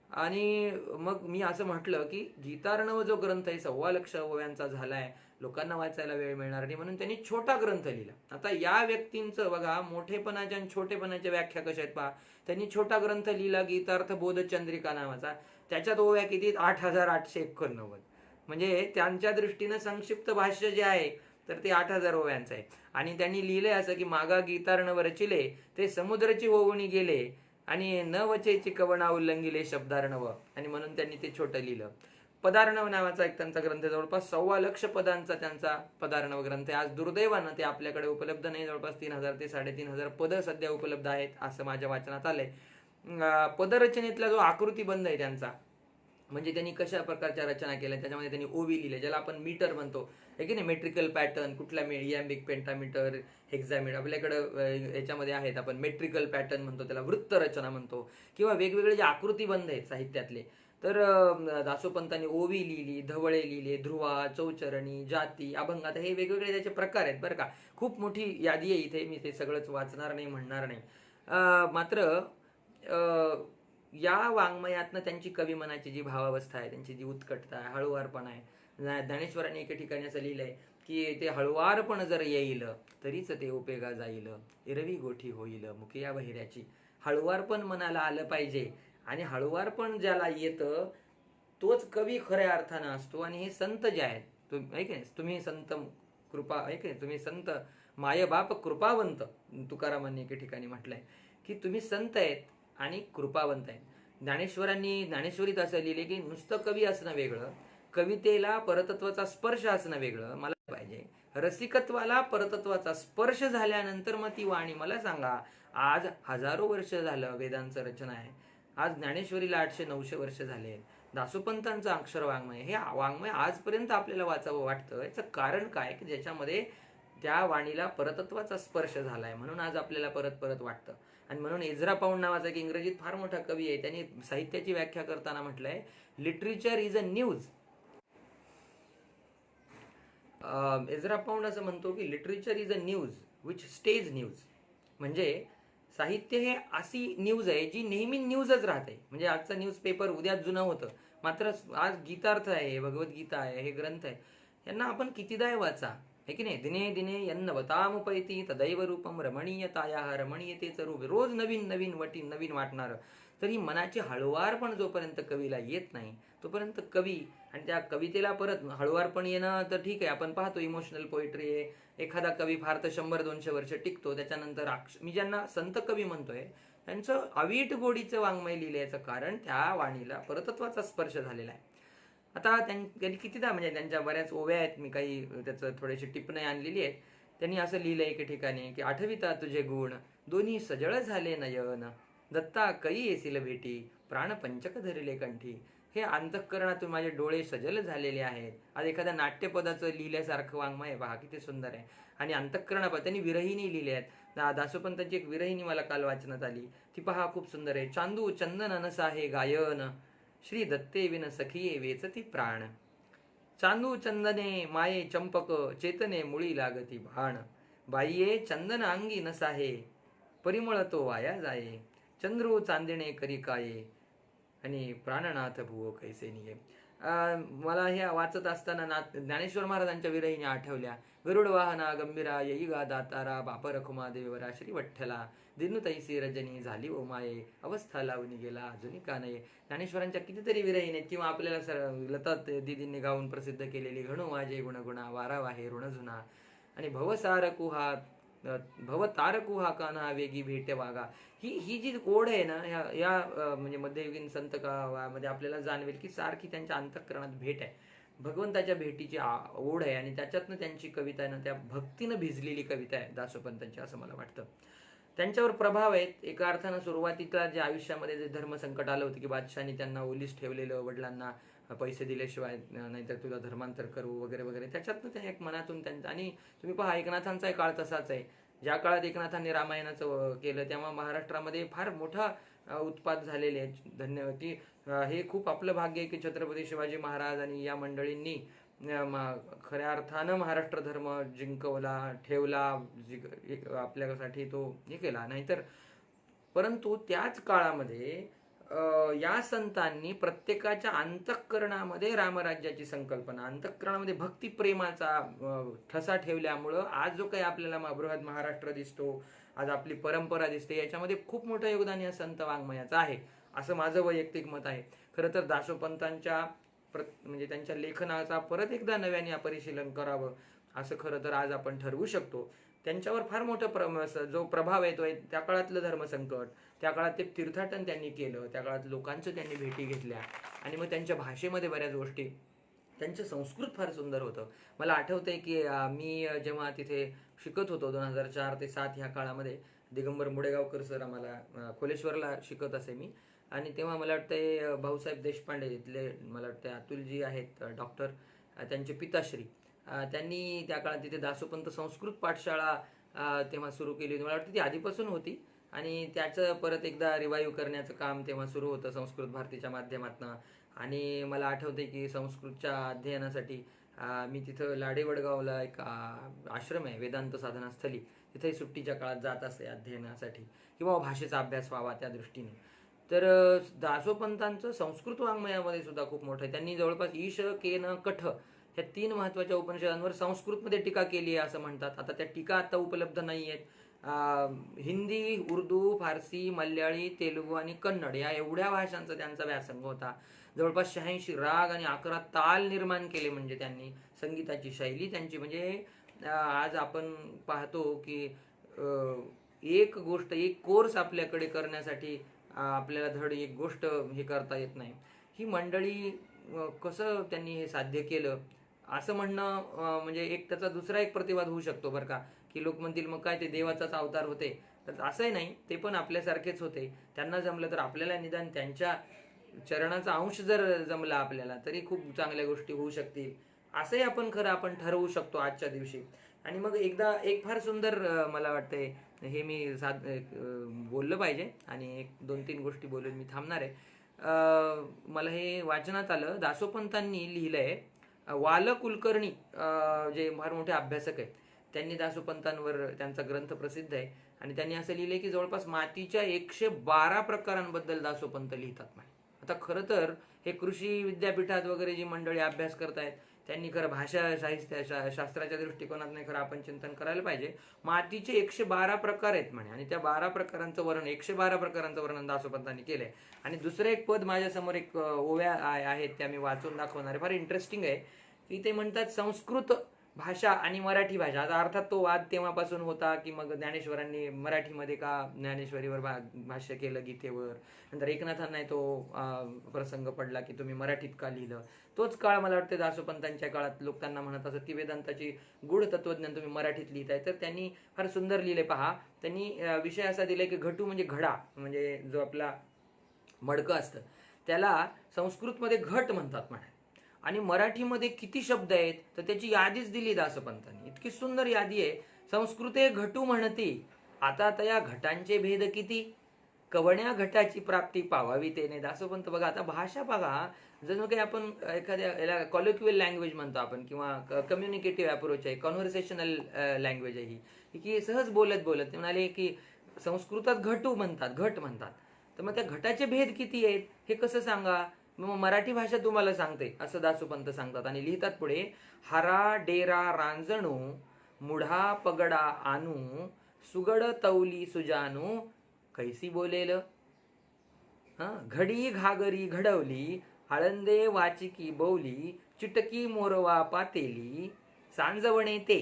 आणि मग मी असं म्हटलं की गीतार्णव जो ग्रंथ आहे 1.25 लक्ष ओव्यांचा झालाय, लोकांना वाचायला वेळ मिळणार नाही म्हणून त्यांनी छोटा ग्रंथ लिहिला. आता या व्यक्तींचं बघा मोठेपणाच्या आणि छोटेपणाच्या व्याख्या कशा आहेत पहा. त्यांनी छोटा ग्रंथ लिहिला गीतार्थ बोधचंद्रिका नावाचा. त्याच्यात ओव्या किती? 8,889. म्हणजे त्यांच्या दृष्टीनं संक्षिप्त भाष्य जे आहे तर ते 8,000 ओव्यांचं आहे. आणि त्यांनी लिहिलंय असं की मागा गीतार्णव रचिले ते समुद्राची होऊनी गेले आणि न वचेची कवना उल्लंघिले शब्दार्णव. आणि म्हणून त्यांनी ते छोटं लिहिलं. पदार्णव नावाचा एक त्यांचा ग्रंथ, जवळपास 1.25 लक्ष पदांचा त्यांचा पदार्णव ग्रंथ आहे. आज दुर्दैवानं ते आपल्याकडे उपलब्ध नाही. जवळपास 3,000 ते 3,500 पद सध्या उपलब्ध आहेत असं माझ्या वाचनात आलंय. पदरचनेतला जो आकृतीबंध आहे त्यांचा, म्हणजे त्यांनी कशा प्रकारच्या रचना केल्या, त्याच्यामध्ये त्यांनी ओवी लिहिले, ज्याला आपण मीटर म्हणतो आहे की नाही, मेट्रिकल पॅटर्न, कुठला इयॅम्बिक, पेंटामीटर, हेक्झामीटर आपल्याकडं याच्यामध्ये आहेत. आपण मेट्रिकल पॅटर्न म्हणतो त्याला, वृत्त रचना म्हणतो. किंवा वेगवेगळे जे आकृतीबंध आहेत साहित्यातले, तर दासोपंतांनी ओवी लिहिली, धवळे लिहिले, ध्रुवा, चौचरणी, जाती, अभंग, आता हे वेगवेगळे त्याचे प्रकार आहेत बरं का. खूप मोठी यादी आहे इथे, मी ते सगळंच वाचणार नाही, म्हणणार नाही. मात्र या वाङ्मयातनं त्यांची कवी मनाची जी भावावस्था आहे, त्यांची जी उत्कटता आहे, हळुवारपणा आहे. ज्ञानेश्वरांनी एके ठिकाणी असं लिहिलंय की ते हळुवारपण जर येईल तरीच ते उपेगा जाईल, इरवी गोठी होईल मुकिया बहिऱ्याची. हळुवारपण मनाला आलं पाहिजे, आणि हळुवारपण ज्याला येतं तोच कवी खऱ्या अर्थानं असतो. आणि हे संत जे आहेत, तुम्ही संत कृपा, तुम्ही संत माय बाप कृपावंत, तुकारामांनी एके ठिकाणी म्हटलंय की तुम्ही संत आहेत आणि कृपावंत आहेत. ज्ञानेश्वरीत असं लिहिले की नुसतं कवी असणं वेगळं, कवितेला परतत्वाचा स्पर्श असणं वेगळं. मला पाहिजे रसिकत्वाला परतत्वाचा स्पर्श झाल्यानंतर मग ती वाणी. मला सांगा, आज हजारो वर्ष झालं वेदांचं रचना आहे, आज ज्ञानेश्वरीला 800-900 वर्ष झाले. दासोपंतांचं अक्षर वाङ्मय, हे वाङ्मय आजपर्यंत आपल्याला वाचावं वाटतं. याचं कारण काय की ज्याच्यामध्ये त्या वाणीला परतत्वाचा स्पर्श झालाय, म्हणून आज आपल्याला परत परत वाटतं. आणि म्हणून एझरा पाऊंड नावाचा एक इंग्रजीत फार मोठा कवी आहे, त्यांनी साहित्याची व्याख्या करताना म्हटलंय, literature is a news. Ezra Pound असं म्हणतो की literature is a news which stays news. म्हणजे साहित्य हे अशी न्यूज आहे जी नेहमी न्यूजच राहते. म्हणजे आजचा न्यूज पेपर उद्या जुनं होतं, मात्र आज गीतार्थ आहे, भगवद्गीता आहे, हे ग्रंथ आहे, यांना आपण कितीदा वाचा, है की नाही. दिने दिने यन्नवतामुपैती तदैव रूपम रमणीयताया, रमणीयतेचं रूप रोज नवीन नवीन नवीन वाटणारं. तर ही मनाची हळुवारपण जोपर्यंत कवीला येत नाही तोपर्यंत कवी, आणि त्या कवितेला परत हळुवारपण येणं तर ठीक आहे, आपण पाहतो इमोशनल पोएट्री आहे, एखादा कवी फार तर 100-200 वर्ष टिकतो. त्याच्यानंतर मी ज्यांना संत कवी म्हणतोय त्यांचं अवीट गोडीचं वाङ्मय लिहिल्याचं कारण त्या वाणीला परतत्वाचा स्पर्श झालेला आहे. आता त्यांनी कितीदा, म्हणजे त्यांच्या बऱ्याच ओव्या आहेत, मी काही त्याचं थोडीशी टिप्पणी आणलेली आहेत. त्यांनी असं लिहिलंय एके ठिकाणी की आठविता तुझे गुण दोन्ही सजळ झाले नयन, दत्ता कै येसील भेटी प्राण पंचक धरिले कंठी. हे अंतःकरणातून माझे डोळे सजल झालेले आहेत. आज एखाद्या नाट्यपदाचं लिहिल्यासारखं वाङ्मय पहा, किती सुंदर आहे. आणि अंतःकरणा त्यांनी विरहिणी लिहिल्या आहेत. दासोपंतांची एक विरहिणी मला काल वाचनात आली, ती पहा खूप सुंदर आहे. चांदू चंदन अनसा हे गायन, श्री दत्ते विन सखिये वेचती प्राण. चांदू चंदने माये चंपक, चेतने मुळी लागती भाण. बाईये चंदन अंगी नसाहे, परिमळ तो वाया जाये. चंद्रू चांदणे करी काये, आणि प्राणनाथ भुवो कैसे निये. मला हे वाचत असताना ज्ञानेश्वर महाराजांच्या विरहिणी आठवल्या. गरुड वाहना गंभीरा, येई गा दातारा, बाप रखुमा देवरा श्री वठ्ठला. दिनू तैसी रजनी झाली ओ माये, अवस्था लावून गेला अजूनही का नये. ज्ञानेश्वरांच्या कितीतरी विरहिणी आहेत, किंवा आपल्याला लता दिदींनी गाऊन प्रसिद्ध केलेली घणू माझे गुणगुणा, वारा वाहे ऋण जुना, आणि भवसारकुहा भवतारकुहा कान्हा वेगी भेटे वागा. ही जी ओढ आहे ना, या म्हणजे मध्ययुगीन संत मध्ये आपल्याला जाणवेल की सारखी त्यांच्या अंतःकरणात भेट आहे, भगवंताच्या भेटीची ओढ आहे, आणि त्याच्यातनं त्यांची कविता आहे ना, त्या भक्तीनं भिजलेली कविता आहे दासोपंतांची, असं मला वाटतं. त्यांच्यावर प्रभाव आहेत. एका अर्थानं सुरुवातीला जे आयुष्यामध्ये जे धर्मसंकट आलं होतं की बादशाहाने त्यांना ओलीस ठेवलेलं, वडिलांना पैसे दिल्याशिवाय नाहीतर तुला धर्मांतर करू वगैरे वगैरे, त्याच्यातनं त्या एक मनातून त्यांचं. आणि तुम्ही पहा, एकनाथांचा काळ तसाच आहे. ज्या काळात एकनाथांनी रामायणाचं केलं तेव्हा महाराष्ट्रामध्ये फार मोठा उत्पात झालेले आहे. की हे खूप आपलं भाग्य आहे की छत्रपती शिवाजी महाराज आणि या मंडळींनी खऱ्या अर्थानं महाराष्ट्र धर्म जिंकवला, ठेवला, आपल्यासाठी तो हे केला. नाहीतर परंतु त्याच काळामध्ये या संतांनी प्रत्येकाच्या अंतःकरणामध्ये रामराज्याची संकल्पना, अंतःकरणामध्ये भक्तिप्रेमाचा ठसा ठेवल्यामुळं आज जो काही आपल्याला बृहद महाराष्ट्र दिसतो, आज आपली परंपरा दिसते, याच्यामध्ये खूप मोठं योगदान या संत वाङ्मयाचं आहे, असं माझं वैयक्तिक मत आहे. खरं तर दासोपंतांच्या म्हणजे त्यांच्या लेखनाचा परत एकदा नव्याने परिशीलन करावं, असं खरं तर आज आपण ठरवू शकतो. त्यांच्यावर फार मोठा जो प्रभाव येतोय, त्या काळातलं धर्मसंकट, त्या काळात ते तीर्थाटन त्यांनी केलं, त्या काळात लोकांचं त्यांनी भेटी घेतल्या, आणि मग त्यांच्या भाषेमध्ये बऱ्याच गोष्टी, त्यांचं संस्कृत फार सुंदर होतं. मला आठवतंय की मी जेव्हा तिथे शिकत होतो 2004 ते 2007 ह्या काळामध्ये, दिगंबर मुडेगावकर सर आम्हाला खोलेश्वरला शिकत असे मी, आणि तेव्हा मला वाटतंय भाऊसाहेब देशपांडे इथले, मला वाटतं अतुलजी आहेत डॉक्टर, त्यांचे पिताश्री, त्यांनी त्या काळात तिथे दासोपंत संस्कृत पाठशाळा तेव्हा सुरू केली होती. मला वाटतं ती आधीपासून होती, आणि त्याचं परत एकदा रिवाईव्ह करण्याचं काम तेव्हा सुरू होतं संस्कृत भारतीच्या माध्यमातून. आणि मला आठवते की संस्कृतच्या अध्ययनासाठी मी तिथं लाडेवडगावला एक आश्रम आहे वेदांत साधनास्थली, तिथे सुट्टीच्या काळात जात असे अध्ययनासाठी, किंवा भाषेचा अभ्यास व्हावा त्या दृष्टीने. तर दासोपंतांचं संस्कृत वाङ्मयामध्ये सुद्धा खूप मोठं आहे. त्यांनी जवळपास ईश केन कठ ह्या 3 महत्वाच्या उपनिषदांवर संस्कृतमध्ये टीका केली आहे असं म्हणतात. आता त्या टीका आता उपलब्ध नाही आहेत. हिंदी, उर्दू, फारसी, मल्याळी, तेलुगू आणि कन्नड या एवढ्या भाषांचा त्यांचा व्यासंग होता. जवळपास 86 राग आणि 11 ताल निर्माण केले. म्हणजे त्यांनी संगीताची शैली त्यांची, म्हणजे आज आपण पाहतो की एक गोष्ट, एक कोर्स आपल्याकडे करण्यासाठी आपल्याला धड एक गोष्ट हे करता येत नाही. ही मंडळी कसं त्यांनी हे साध्य केलं असं म्हणणं, म्हणजे एक त्याचा दुसरा एक प्रतिवाद होऊ शकतो बरं का, की लोक म्हणतील मग काय ते देवाचाच अवतार होते. तर असंही नाही, ते पण आपल्यासारखेच होते. त्यांना जमलं तर आपल्याला निदान त्यांच्या चरणाचा अंश जर जमला आपल्याला, तरी खूप चांगल्या गोष्टी होऊ शकतील, असंही आपण ठरवू शकतो आजच्या दिवशी. आणि मग एकदा एक फार सुंदर मला वाटतंय हे मी बोललं पाहिजे, आणि 1-2-3 गोष्टी बोलून मी थांबणार आहे. मला हे वाचनात आलं, दासोपंतांनी लिहिलंय, वाल कुलकर्णी जे फार मोठे अभ्यासक आहेत, त्यांनी दासोपंतांवर त्यांचा ग्रंथ प्रसिद्ध आहे, आणि त्यांनी असं लिहिलंय की जवळपास मातीच्या 112 प्रकारांबद्दल दासोपंत लिहितात. आता खरं तर हे कृषी विद्यापीठात वगैरे जी मंडळी अभ्यास करतायत त्यांनी खरं भाषा साहित्य शास्त्राच्या दृष्टिकोनात नाही, खरं आपण चिंतन करायला पाहिजे. मातीचे 112 प्रकार आहेत म्हणे, आणि त्या 12 प्रकारांचं वर्णन, 112 प्रकारांचं वर्णन दासोपंतांनी केलंय. आणि दुसरं एक पद माझ्यासमोर एक ओव्या आहेत, त्या मी वाचून दाखवणार. फार इंटरेस्टिंग आहे की ते म्हणतात, संस्कृत भाषा आणि मराठी भाषा. आता अर्थात तो वाद तेव्हापासून होता की मग ज्ञानेश्वरांनी मराठीमध्ये का ज्ञानेश्वरीवर भाष्य केलं गीतेवर, नंतर एकनाथांना तो प्रसंग पडला की तुम्ही मराठीत का लिहिलं. तोच काळ मला वाटतं दासोपंतांच्या काळात लोकांना म्हणत असत की वेदांताची गूढ तत्वज्ञान तुम्ही मराठीत लिहिताय. तर त्यांनी फार सुंदर लिहिले पहा. त्यांनी विषय असा दिलाय की घटू म्हणजे घडा, म्हणजे जो आपला मडकं असतं त्याला संस्कृतमध्ये घट म्हणतात म्हणे, आणि मराठीमध्ये किती शब्द आहेत तर त्याची यादीच दिली दासोपंतांनी. इतकी सुंदर यादी आहे. संस्कृते घटू म्हणती, आता तया घटांचे भेद किती, कवण्या घटाची प्राप्ती पावावी तेने. दासोपंत बघा, आता भाषा बघा, जणू काही आपण एखाद्या याला कॉलिक्युअल लँग्वेज म्हणतो आपण, किंवा कम्युनिकेटिव्ह अप्रोच आहे, कॉन्व्हर्सेशनल लँग्वेज आहे ही, की सहज बोलत बोलत ते म्हणाले की संस्कृतात घट म्हणतात. तर मग त्या घटाचे भेद किती आहेत हे कसं सांगा, मग मराठी भाषा तुम्हाला सांगते असं दासोपंत सांगतात. आणि लिहितात पुढे, हरा डेरा रांजणू मुढा पगडा आणू सुगड तवली सुजानू कैसी बोलेल. घडी घागरी घडवली आळंदे वाचिकी बौली चिटकी मोरवा पातेली सांजवणे ते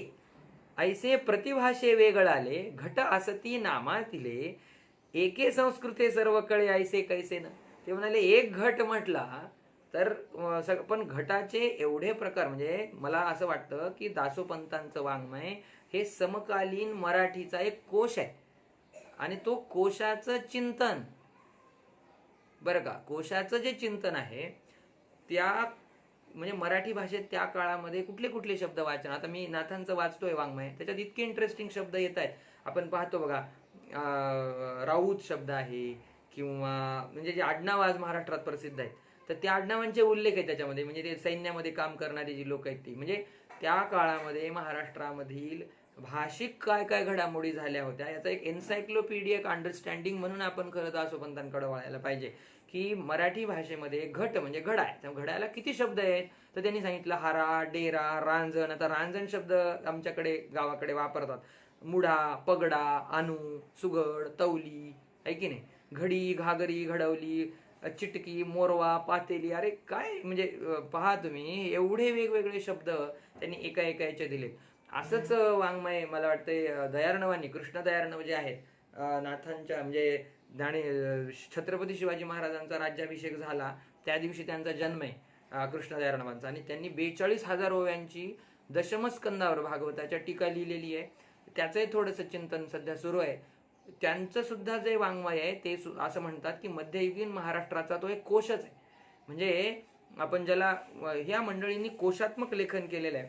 ऐसे प्रतिभाषे वेगळाले घट असती नामातिले एके संस्कृते सर्व कळे ऐसे कैसे न. ते म्हणाले एक घट म्हटला तर पण घटाचे एवढे प्रकार, म्हणजे मला असं वाटतं की दासोपंतांचं वाङ्मय हे समकालीन मराठीचा एक कोश आहे. आणि तो कोशाचं चिंतन, बरं का, कोशाचं जे चिंतन आहे त्या म्हणजे मराठी भाषेत त्या काळामध्ये कुठले कुठले शब्द वाचन, आता मी नाथांचं वाचतोय वाङ्मय, त्याच्यात इतके इंटरेस्टिंग शब्द येत आहेत. आपण पाहतो बघा, राऊत शब्द आहे, किंवा म्हणजे जे आडनाव आज महाराष्ट्रात प्रसिद्ध आहेत तर त्या आडनावांचे उल्लेख आहे त्याच्यामध्ये. म्हणजे ते सैन्यामध्ये काम करणारी जी लोक आहेत ती, म्हणजे त्या काळामध्ये महाराष्ट्रामधील भाषिक काय काय घडामोडी झाल्या होत्या याचा एक एन्सायक्लोपीडियक अंडरस्टँडिंग म्हणून आपण खरं दासोपंतांकडे वळायला पाहिजे. की मराठी भाषेमध्ये घट म्हणजे घडा आहे, त्या घड्याला किती शब्द आहेत तर त्यांनी सांगितलं हरा डेरा रांजण. आता रांजण शब्द आमच्याकडे गावाकडे वापरतात, मुढा पगडा आणू सुगड तवली, आहे की नाही, घडी घागरी घडवली चिटकी मोरवा पातेली. अरे काय म्हणजे पहा तुम्ही, एवढे वेगवेगळे शब्द त्यांनी एका एका याचे दिले. असंच वाङ्मय मला वाटतंय दयार्णवांनी, कृष्ण दयार्णव जे आहेत नाथांच्या म्हणजे छत्रपती शिवाजी महाराजांचा राज्याभिषेक झाला त्या दिवशी त्यांचा जन्म आहे कृष्ण दयार्णवांचा, आणि त्यांनी 42,000 ओव्यांची दशमस्कंदावर भागवताच्या टीका लिहिलेली आहे. त्याचंही थोडंसं चिंतन सध्या सुरू आहे. त्यांचं सुद्धा जे वाङ्मय आहे ते असं म्हणतात की मध्ययुगीन महाराष्ट्राचा तो एक कोशच आहे. म्हणजे आपण ज्याला ह्या मंडळींनी कोशात्मक लेखन केलेलं आहे.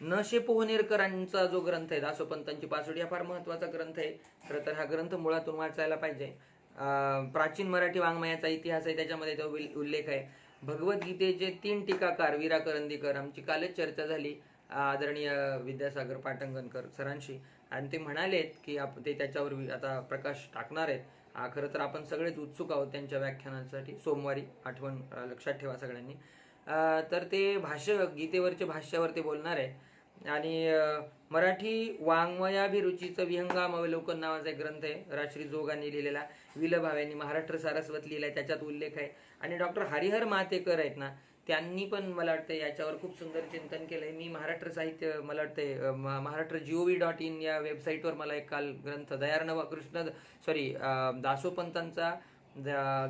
न शे पोहनेरकरांचा जो ग्रंथ आहे दासोपंतांची पासोडी, हा फार महत्वाचा ग्रंथ आहे. खरं तर हा ग्रंथ मुळातून वाचायला पाहिजे. प्राचीन मराठी वाङ्मयाचा इतिहास आहे, त्याच्यामध्ये तो उल्लेख आहे. भगवद्गीतेचे 3 टीकाकार वीरा करंदीकर, आमची कालच चर्चा झाली आदरणीय विद्यासागर पाटंगणकर सरांशी, आणि ते म्हणालेत की ते त्याच्यावर आता प्रकाश टाकणार आहेत. खरं तर आपण सगळेच उत्सुक आहोत त्यांच्या व्याख्यानासाठी. सोमवारी आठवण लक्षात ठेवा सगळ्यांनी. तर ते गीतेवरचे भाष्यावर ते बोलणार आहे. आणि मराठी वाङ्मयाभिरुचीचं विहंगाम अवलोकन नावाचा एक ग्रंथ आहे राजश्री जोगांनी लिहिलेला, विलभाव्यांनी महाराष्ट्र सारस्वत लिहिलाय, त्याच्यात उल्लेख आहे. आणि डॉक्टर हरिहर मातेकर आहेत ना, त्यांनी पण मला वाटतं याच्यावर खूप सुंदर चिंतन केलंय. मी महाराष्ट्र साहित्य, मला वाटतंय महाराष्ट्र GOV.in या वेबसाईटवर मला एक काल ग्रंथ दयार्णव दासोपंतांचा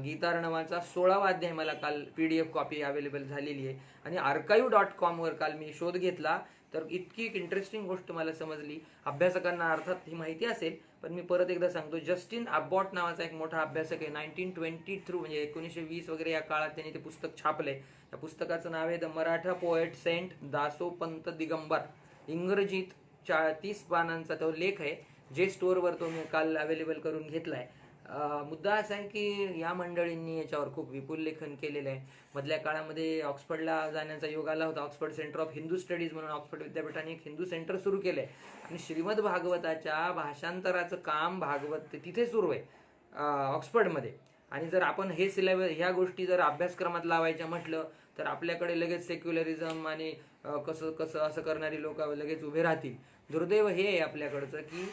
गीतार्णवाचा 16वा अध्याय मला काल PDF कॉपी अवेलेबल झालेली आहे. आणि archive.com वर काल मी शोध घेतला तर इतकी इंटरेस्टिंग गोष्ट मला समजली. अभ्यासकांना अर्थात ही माहिती असेल, पण मी परत एकदा सांगतो. जस्टिन अबॉट नावाचा एक मोठा अभ्यासक आहे, 1923 म्हणजे 1920 वगैरे या काळात त्यांनी ते पुस्तक छापलंय. त्या पुस्तकाचं नाव आहे the Maratha poet saint Dasopant Digambar. इंग्रजीत 30 पानांचा तो लेख आहे, जे स्टोअरवर तो मी काल अवेलेबल करून घेतलाय. मुद्दा असा आहे की या मंडळींनी याच्यावर खूप विपुल लेखन केलेलं आहे. मधल्या काळामध्ये ऑक्सफर्डला जाण्याचा योग आला होता. Oxford centre of Hindu studies म्हणून ऑक्सफर्ड विद्यापीठाने एक हिंदू सेंटर सुरू केलंय, आणि श्रीमद भागवताच्या भाषांतराचं काम भागवत तिथे सुरू आहे ऑक्सफर्डमध्ये. आणि जर आपण हे सिलेबस ह्या गोष्टी जर अभ्यासक्रमात लावायच्या म्हटलं तर आपल्याकडे लगेच सेक्युलरिझम आणि कसं कसं असं करणारी लोक लगेच उभे राहतील. दुर्दैव हे आहे आपल्याकडचं की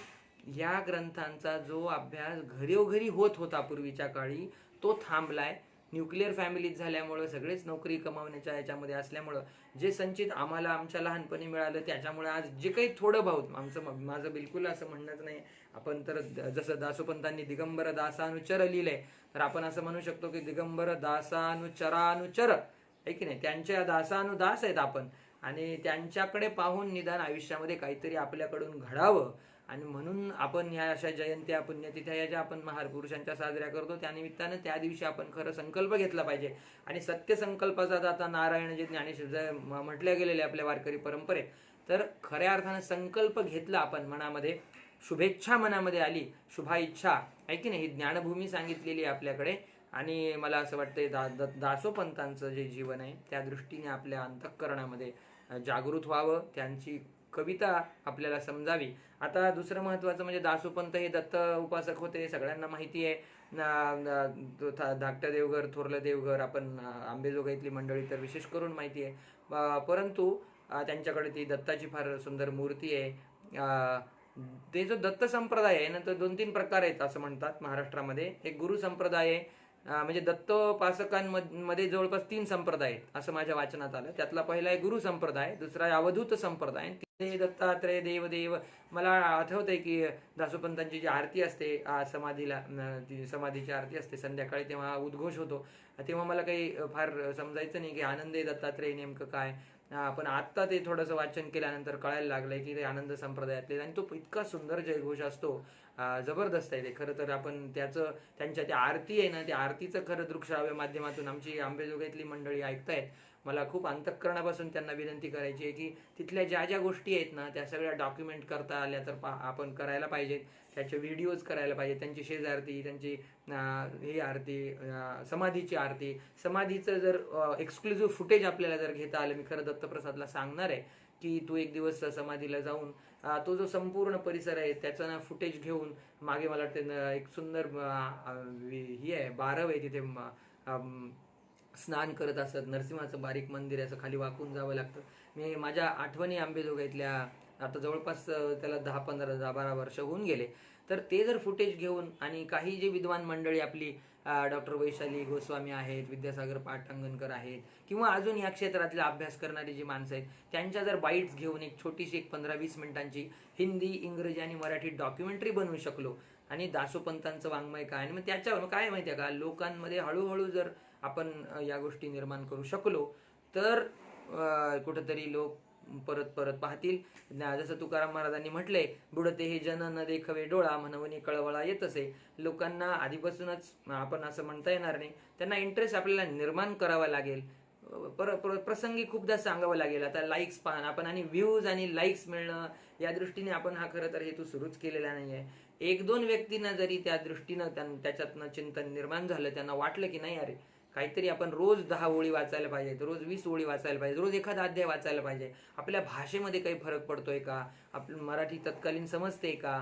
या ग्रंथांचा जो अभ्यास घरोघरी होत होता पूर्वीच्या काळी तो थांबलाय. न्यूक्लिअर फॅमिलीत झाल्यामुळं, सगळेच नोकरी कमावण्याच्या याच्यामध्ये असल्यामुळं जे संचित आम्हाला आमच्या लहानपणी मिळालं त्याच्यामुळे आज जे काही थोडं बहुत माझं बिलकुल असं म्हणणंच नाही. आपण तर जसं दासोपंतांनी दिगंबर दासानुचर लिहिलंय तर आपण असं म्हणू शकतो की दिगंबर दासानुचरानुचर, आहे की नाही, त्यांच्या दासानुदास आहेत आपण, आणि त्यांच्याकडे पाहून निदान आयुष्यामध्ये काहीतरी आपल्याकडून घडावं. आणि म्हणून आपण ह्या अशा जयंत्या पुण्यतिथ्या या ज्या आपण महापुरुषांच्या साजऱ्या करतो त्यानिमित्तानं त्या दिवशी आपण खरं संकल्प घेतला पाहिजे. आणि सत्य संकल्पाचा दाता नारायण जे ज्ञानेश्वर म्हटल्या गेलेले आपल्या वारकरी परंपरेत, तर खऱ्या अर्थानं संकल्प घेतला आपण मनामध्ये, शुभेच्छा मनामध्ये आली, शुभा इच्छा, आहे की नाही, ही ज्ञानभूमी सांगितलेली आहे आपल्याकडे. आणि मला असं वाटतंय दासोपंतांचं जे जीवन आहे त्या दृष्टीने आपल्या अंतःकरणामध्ये जागृत व्हावं, त्यांची कविता आपल्याला समजावी. आता दुसरं महत्त्वाचं म्हणजे दासोपंत हे दत्त उपासक होते, सगळ्यांना माहिती आहे. धाकट्या देवघर, थोरलं देवघर, आपण आंबेजोगाईतली मंडळी तर विशेष करून माहिती आहे. परंतु त्यांच्याकडे ती दत्ताची फार सुंदर मूर्ती आहे. ते जो दत्त संप्रदाय आहे ना, तर 2-3 प्रकार आहेत असं म्हणतात महाराष्ट्रामध्ये. एक गुरु संप्रदाय आहे, म्हणजे दत्तोपासकांमध्ये जवळपास 3 संप्रदाय आहेत असं माझ्या वाचनात आलं. त्यातला पहिला आहे गुरु संप्रदाय, दुसरा आहे अवधूत संप्रदाय, तिथे दत्तात्रय देवदेव. मला आठवतंय की दासोपंतांची जी आरती असते समाधीला, ती समाधीची आरती असते संध्याकाळी, तेव्हा उद्घोष होतो. तेव्हा मला काही फार समजायचं नाही की आनंदे दत्तात्रय नेमकं काय. पण आत्ता ते थोडंसं वाचन केल्यानंतर कळायला लागलंय की ते आनंद संप्रदायातले, आणि तो इतका सुंदर जयघोष असतो, जबरदस्त आहे ते. खरं तर आपण त्यांच्या त्या आरती आहे ना, त्या आरतीचं खरं दृकश्राव्य माध्यमातून आमची आंबेजोगाईतली मंडळी ऐकतायत. मला खूप अंतःकरणापासून त्यांना विनंती करायची आहे की तिथल्या ज्या ज्या गोष्टी आहेत ना त्या सगळ्या डॉक्युमेंट करता आल्या तर आपण करायला पाहिजेत. त्याचे व्हिडिओज करायला पाहिजेत, त्यांची शेजारती, त्यांची ही आरती, समाधीची आरती, समाधीचं जर एक्सक्लुझिव्ह फुटेज आपल्याला जर घेता आलं. मी खरं दत्तप्रसादला सांगणार आहे की तू एक दिवस समाधीला जाऊन तो जो संपूर्ण परिसर आहे त्याचं ना फुटेज घेऊन, मागे मला वाटतं एक सुंदर ही आहे, बारव आहे तिथे, स्नान करत असत, नरसिंहाचं बारीक मंदिर आहे, असं खाली वाकून जावं लागतं. मी माझ्या आठवणी आंबेजोगाईतल्या आता जवळपास त्याला 10-15-12 वर्ष होऊन गेले. तर ते जर फुटेज घेऊन, आणि काही जे विद्वान मंडळी आपली डॉक्टर वैशाली गोस्वामी आहेत, विद्यासागर पाटंगणकर आहेत, किंवा अजून या क्षेत्रातला अभ्यास करणारी जी माणसं आहेत, त्यांच्या जर बाईट्स घेऊन एक छोटीशी 15-20 मिनिटांची हिंदी, इंग्रजी आणि मराठी डॉक्युमेंटरी बनवू शकलो, आणि दासोपंतांचं वाङ्मय काय, आणि मग त्याच्यावर काय माहिती आहे का, लोकांमध्ये हळूहळू जर आपण या गोष्टी निर्माण करू शकलो तर कुठंतरी लोक परत परत पाहतील. जसं तुकाराम महाराजांनी म्हटलंय, बुडते हे जन न देखवे डोळा, म्हणवणी कळवळा येत असे. लोकांना आधीपासूनच आपण असं म्हणता येणार नाही, त्यांना इंटरेस्ट आपल्याला निर्माण करावा लागेल, प्रसंगी खूपदा सांगावं लागेल. आता लाईक्स पाहणं आपण, आणि व्ह्यूज आणि लाईक्स मिळणं, या दृष्टीने आपण हा खरं तर हेतू सुरूच केलेला नाही आहे. 1-2 व्यक्तींना जरी त्या दृष्टीनं त्याच्यातनं चिंतन निर्माण झालं, त्यांना वाटलं की नाही अरे काहीतरी आपण रोज 10 ओळी वाचायला पाहिजेत, रोज 20 ओळी वाचायला पाहिजे, रोज एखादा अध्याय वाचायला पाहिजे, आपल्या भाषेमध्ये काही फरक पडतोय का, आपलं मराठी तत्कालीन समजते का.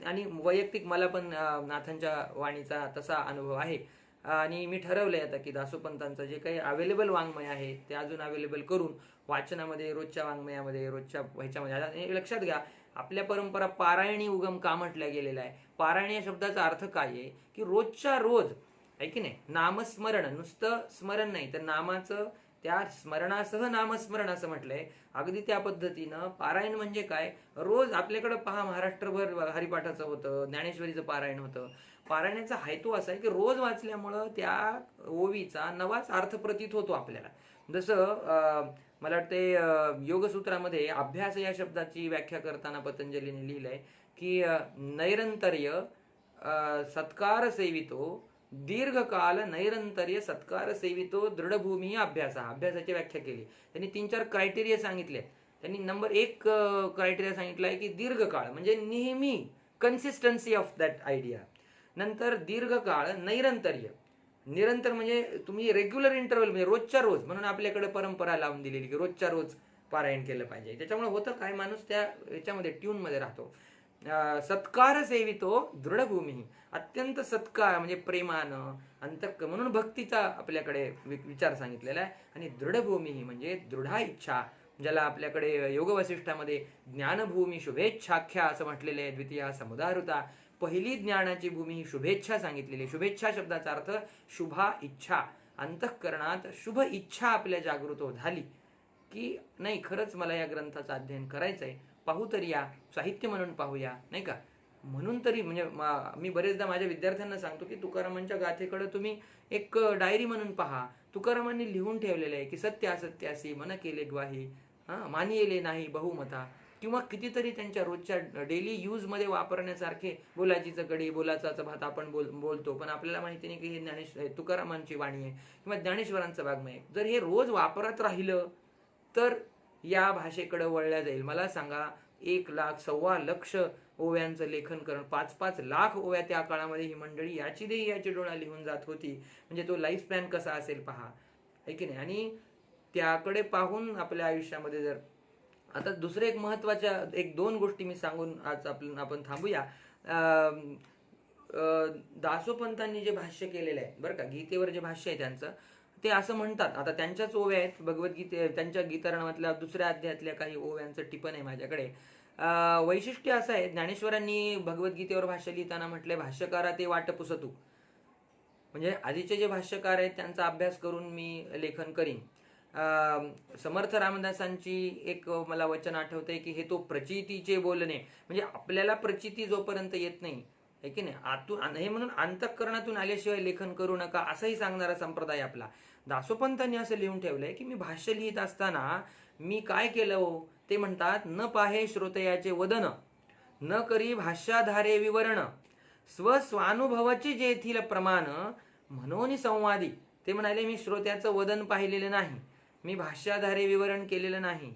आणि वैयक्तिक मला पण नाथांच्या वाणीचा तसा अनुभव आहे, आणि मी ठरवलंय आता की दासोपंतांचं जे काही अवेलेबल वाङ्मय आहे ते अजून अवेलेबल करून वाचनामध्ये, रोजच्या वाङ्मयामध्ये, रोजच्या ह्याच्यामध्ये. लक्षात घ्या, आपल्या परंपरा पारायणी उगम का म्हटल्या गेलेला आहे. पारायण या शब्दाचा अर्थ काय आहे की रोजच्या रोज, आहे की नाही, नामस्मरण, नुसतं स्मरण नाही तर नामाचं, त्या स्मरणासह नामस्मरण असं म्हटलंय. अगदी त्या पद्धतीनं पारायण म्हणजे काय, रोज आपल्याकडं पहा महाराष्ट्रभर हरिपाठाचं होतं, ज्ञानेश्वरीचं पारायण होतं. पारायणाचा हेतू असा आहे की रोज वाचल्यामुळं त्या ओवीचा नवाच अर्थ प्रतीत होतो आपल्याला. जसं मला वाटते योगसूत्रामध्ये अभ्यास या शब्दाची व्याख्या करताना पतंजलीने लिहिलंय की नैरंतर्य सत्कार सेवितो, दीर्घकाल नैरंतर्य सत्कार सेवितो, दृढभूमी अभ्यास. अभ्यासाची व्याख्या केली त्यांनी. 3-4 क्रायटेरिया सांगितले. त्यांनी नंबर 1 क्रायटेरिया सांगितला आहे की दीर्घकाळ म्हणजे नेहमी, कन्सिस्टन्सी ऑफ दॅट आयडिया. नंतर दीर्घकाळ, नैरंतर्य, निरंतर म्हणजे तुम्ही रेग्युलर इंटरव्हल, म्हणजे रोजच्या रोज, म्हणून आपल्याकडे परंपरा लावून दिलेली की रोजच्या रोज पारायण केलं पाहिजे. त्याच्यामुळे होतं काय, माणूस त्या याच्यामध्ये ट्यूनमध्ये राहतो. सत्कार सेवितो दृढभूमी, अत्यंत सत्कार म्हणजे प्रेमानं, म्हणून भक्तीचा आपल्याकडे विचार सांगितलेला आहे. आणि दृढभूमी म्हणजे दृढा इच्छा, ज्याला आपल्याकडे योग वसिष्ठामध्ये ज्ञानभूमी शुभेच्छाख्या असं म्हटलेलं आहे. द्वितीया समुदाहृता, पहिली ज्ञानाची भूमी ही शुभेच्छा सांगितलेली. शुभेच्छा शब्दाचा अर्थ शुभा इच्छा. अंतःकरणात शुभ इच्छा आपल्या जागृत झाली की नाही, खरंच मला या ग्रंथाचं अध्ययन करायचंय, पाहू तरी या, साहित्य म्हणून पाहूया, नाही का. म्हणून तरी म्हणजे मी बरेचदा माझ्या विद्यार्थ्यांना सांगतो की तुकारामांच्या गाथेकडे तुम्ही एक डायरी म्हणून पहा. तुकारामांनी लिहून ठेवलेलं आहे की सत्य असत्यासी मन केले ग्वाही, मानियेले नाही बहुमता. किंवा कितीतरी त्यांच्या रोजच्या डेली यूजमध्ये वापरण्यासारखे, बोलाचीचं कडी, बोलाचाचं भात आपण बोलतो, पण आपल्याला माहिती नाही की हे तुकारामांची वाणी आहे किंवा ज्ञानेश्वरांचं वाङ्मय. जर हे रोज वापरत राहिलं तर या भाषेकडे वळल्या जाईल. मला सांगा, 1,00,000 1,2,00,000 ओव्यांचं लेखन करणं, 5-5 लाख ओव्या त्या काळामध्ये ही मंडळी याची देही याची डोळा लिहून जात होती. म्हणजे तो लाईफ स्पॅन कसा असेल पहा, है की नाही. आणि त्याकडे पाहून आपल्या आयुष्यामध्ये जर आता दुसरे एक महत्वाच्या 1-2 गोष्टी मी सांगून आज आपण थांबूया. दासोपंतांनी जे भाष्य केलेलं आहे बरं का, गीतेवर जे भाष्य आहे त्यांचं, ते असं म्हणतात, आता त्यांच्याच ओव्या आहेत, भगवद्गीते त्यांच्या गीतारणामधल्या 2ऱ्या अध्यायातल्या काही ओव्यांचं टिपण आहे माझ्याकडे. वैशिष्ट्य असं आहे, ज्ञानेश्वरांनी भगवद्गीतेवर भाष्य लिहिताना म्हटलंय, भाष्यकारा ते वाट पुसतू. म्हणजे आधीचे जे भाष्यकार आहेत त्यांचा अभ्यास करून मी लेखन करीन. समर्थ रामदासांची एक मला वचन आठवतंय की हे तो प्रचितीचे बोलणे, म्हणजे आपल्याला प्रचिती जोपर्यंत येत नाही, है की नाही, आतून हे म्हणून अंतःकरणातून आल्याशिवाय लेखन करू नका असंही सांगणारा संप्रदाय आपला. दासोपंतांनी असं लिहून ठेवलंय की मी भाष्य लिहित असताना मी काय केलं हो, ते म्हणतात, न पाहे श्रोतयाचे वदन, न करी भाष्याधारे विवरण, स्वस्वानुभवाचे जेथील प्रमाण, म्हणून संवादी. ते म्हणाले, मी श्रोत्याचं वदन पाहिलेलं नाही, मी भाष्याधारे विवरण केलेलं नाही,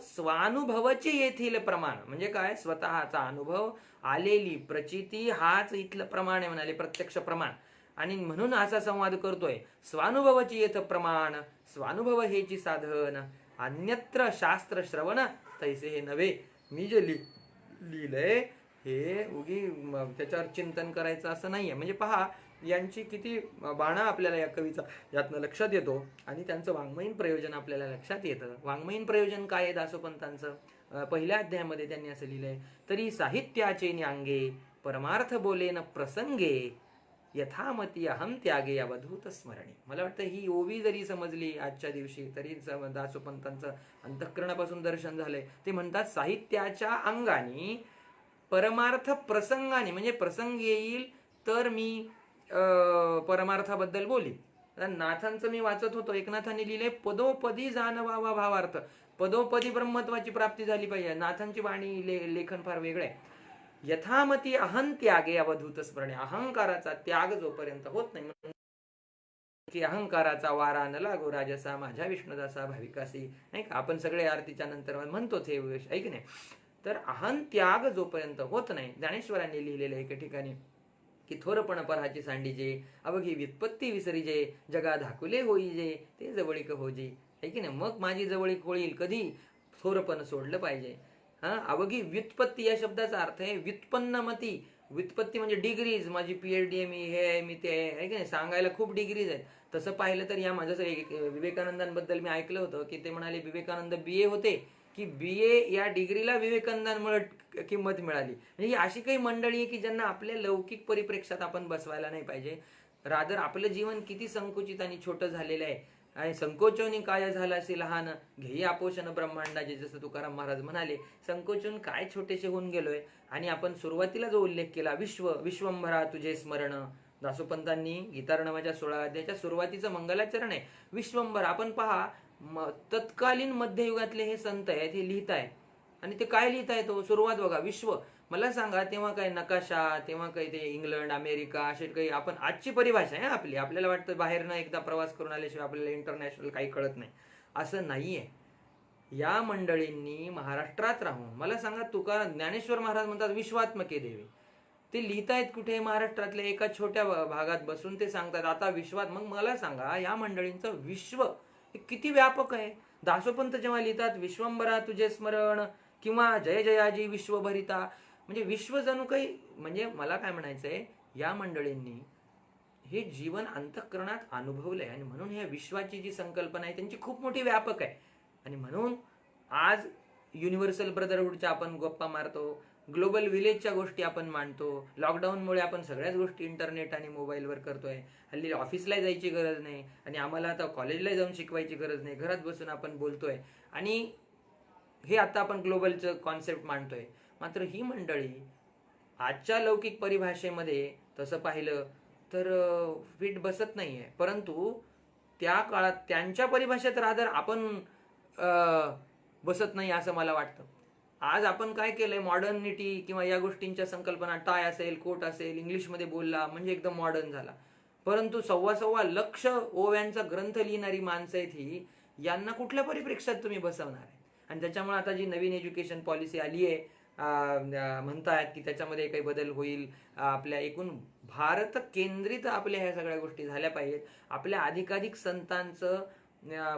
स्वानुभवाचे येथील प्रमाण म्हणजे काय, स्वतःचा अनुभव, आलेली प्रचिती हाच इथलं प्रमाण आहे म्हणाले, प्रत्यक्ष प्रमाण. आणि म्हणून असा संवाद करतोय. स्वानुभवाची येथ प्रमाण, स्वानुभव हेची साधन, अन्यत्र शास्त्र श्रवण तैसे हे नव्हे. मी जे लिहिलंय हे उगी त्याच्यावर चिंतन करायचं असं नाहीये. म्हणजे पहा यांची किती बाणा आपल्याला या कवीचा यातनं लक्षात येतो आणि त्यांचं वाङ्मयीन प्रयोजन आपल्याला लक्षात येतं. वाङ्मयीन प्रयोजन काय आहे दासोपंतांचं, पहिल्या अध्यायामध्ये त्यांनी असं लिहिलंय, तरी साहित्याचे न्यांगे परमार्थ बोलेन प्रसंगे, यथामती अहम त्यागे अवधूत स्मरणे. मला वाटतं ही ओवी जरी समजली आजच्या दिवशी तरी दासोपंतांचं अंतःकरणापासून दर्शन झालंय. ते म्हणतात, साहित्याच्या अंगाने परमार्थ प्रसंगाने, म्हणजे प्रसंग येईल तर मी परमार्थाबद्दल बोली. नाथांचं मी वाचत होतो, एकनाथांनी लिहिले, पदोपदी जाणवावा भावार्थ. पदोपदी ब्रह्मत्वाची प्राप्ती झाली पाहिजे. नाथांची वाणी लेखन फार वेगळं आहे. यथामती अहं त्यागे अवधूत स्मरणे. अहंकाराचा त्याग जोपर्यंत होत नाही, की अहंकाराचा वारा न लागो राजसा माझ्या विष्णुदासा भाविकासी, नाही का, आपण सगळे आरतीच्या नंतर म्हणतोच हे, ऐक नाही. तर अहं त्याग जोपर्यंत होत नाही, ज्ञानेश्वरांनी लिहिलेलं एके ठिकाणी की थोरपण पराची सांडीजे, अवघी व्युत्पत्ती विसरीजे, जगा धाकुले होईजे, ते जवळीक होजी, है की नाही. मग माझी जवळीक होईल कधी, थोरपण सोडलं पाहिजे. अवघी व्युत्पत्ती या शब्दाचा अर्थ आहे व्युत्पन्नमती. व्युत्पत्ती म्हणजे डिग्रीज, माझी PhD मी हे मी ते, आहे की नाही, सांगायला खूप डिग्रीज आहेत. तसं पाहिलं तर या माझं विवेकानंदांबद्दल मी ऐकलं होतं की ते म्हणाले विवेकानंद BA होते की BA या डिग्रीला विवेकानंदांमुळे किंमत मिळाली. म्हणजे अशी काही मंडळी आहे की ज्यांना आपल्या लौकिक परिप्रेक्षात आपण बसवायला नाही पाहिजे. रादर आपलं जीवन किती संकुचित आणि छोटं झालेलं आहे, आणि संकोचोनी काय झालं असे लहान, घेई आपोषण ब्रह्मांडाचे, जसं तुकाराम महाराज म्हणाले, संकोचन काय छोटेसे होऊन गेलोय. आणि आपण सुरुवातीला जो उल्लेख केला, विश्वंभरा तुझे स्मरण, दासोपंतांनी गीतार्णवाच्या 16 अध्यायाच्या सुरुवातीचं मंगलाचरण आहे विश्वंभर. आपण पहा, तत्कालीन मध्ययुगातले हे संत आहेत, हे लिहित आहेत आणि ते काय लिहित आहेत, सुरुवात बघा, विश्व. मला सांगा, तेव्हा काय नकाशा, तेव्हा काही ते इंग्लंड अमेरिका असे काही, आपण आजची परिभाषा आहे आपली, आपल्याला वाटतं बाहेरनं एकदा प्रवास करून आल्याशिवाय आपल्याला इंटरनॅशनल काही कळत नाही, असं नाहीये. या मंडळींनी महाराष्ट्रात राहून, मला सांगा, ज्ञानेश्वर महाराज म्हणतात विश्वात्मके देवे, ते लिहितायत कुठे, महाराष्ट्रातल्या एका छोट्या भागात बसून ते सांगतात आता विश्वात. मग मला सांगा, या मंडळींचं विश्व हे किती व्यापक आहे. दासोपंत जेव्हा लिहितात विश्वंभरा तुझे स्मरण किंवा जय जयाजी विश्वभरिता, म्हणजे विश्व जणू काही, म्हणजे मला काय म्हणायचंय, या मंडळींनी हे जीवन अंतःकरणात अनुभवलंय आणि म्हणून ह्या विश्वाची जी संकल्पना आहे त्यांची खूप मोठी व्यापक आहे. आणि म्हणून आज युनिव्हर्सल ब्रदरहुडच्या आपण गप्पा मारतो, ग्लोबल विलेजच्या गोष्टी आपण मांडतो. लॉकडाऊनमुळे आपण सगळ्याच गोष्टी इंटरनेट आणि मोबाईलवर करतोय. हल्ली ऑफिसला जायची गरज नाही आणि आम्हाला आता कॉलेजला जाऊन शिकवायची गरज नाही, घरात बसून आपण बोलतोय आणि हे आता आपण ग्लोबलचं कॉन्सेप्ट मांडतोय. मात्र ही मंडळी आजच्या लौकिक परिभाषेमध्ये तसं पाहिलं तर फिट बसत नाहीये, परंतु त्या काळात त्यांच्या परिभाषेत रादर आपण बसत नाही असं मला वाटतं. आज आपण काय केलंय, मॉडर्निटी किंवा या गोष्टींच्या संकल्पना, टाय असेल, कोट असेल, इंग्लिशमध्ये बोलला म्हणजे एकदम मॉडर्न झाला. परंतु 1.25 लक्ष ओव्यांचा ग्रंथ लिहिणारी माणसं आहेत ही, यांना कुठल्या परिप्रेक्षात तुम्ही बसवणार आहे. आणि त्याच्यामुळे आता जी नवीन एज्युकेशन पॉलिसी आली आहे, म्हणतायत की त्याच्यामध्ये काही बदल होईल. आपल्या एकूण भारत केंद्रित आपल्या ह्या सगळ्या गोष्टी झाल्या पाहिजेत. आपल्या अधिकाधिक संतांचं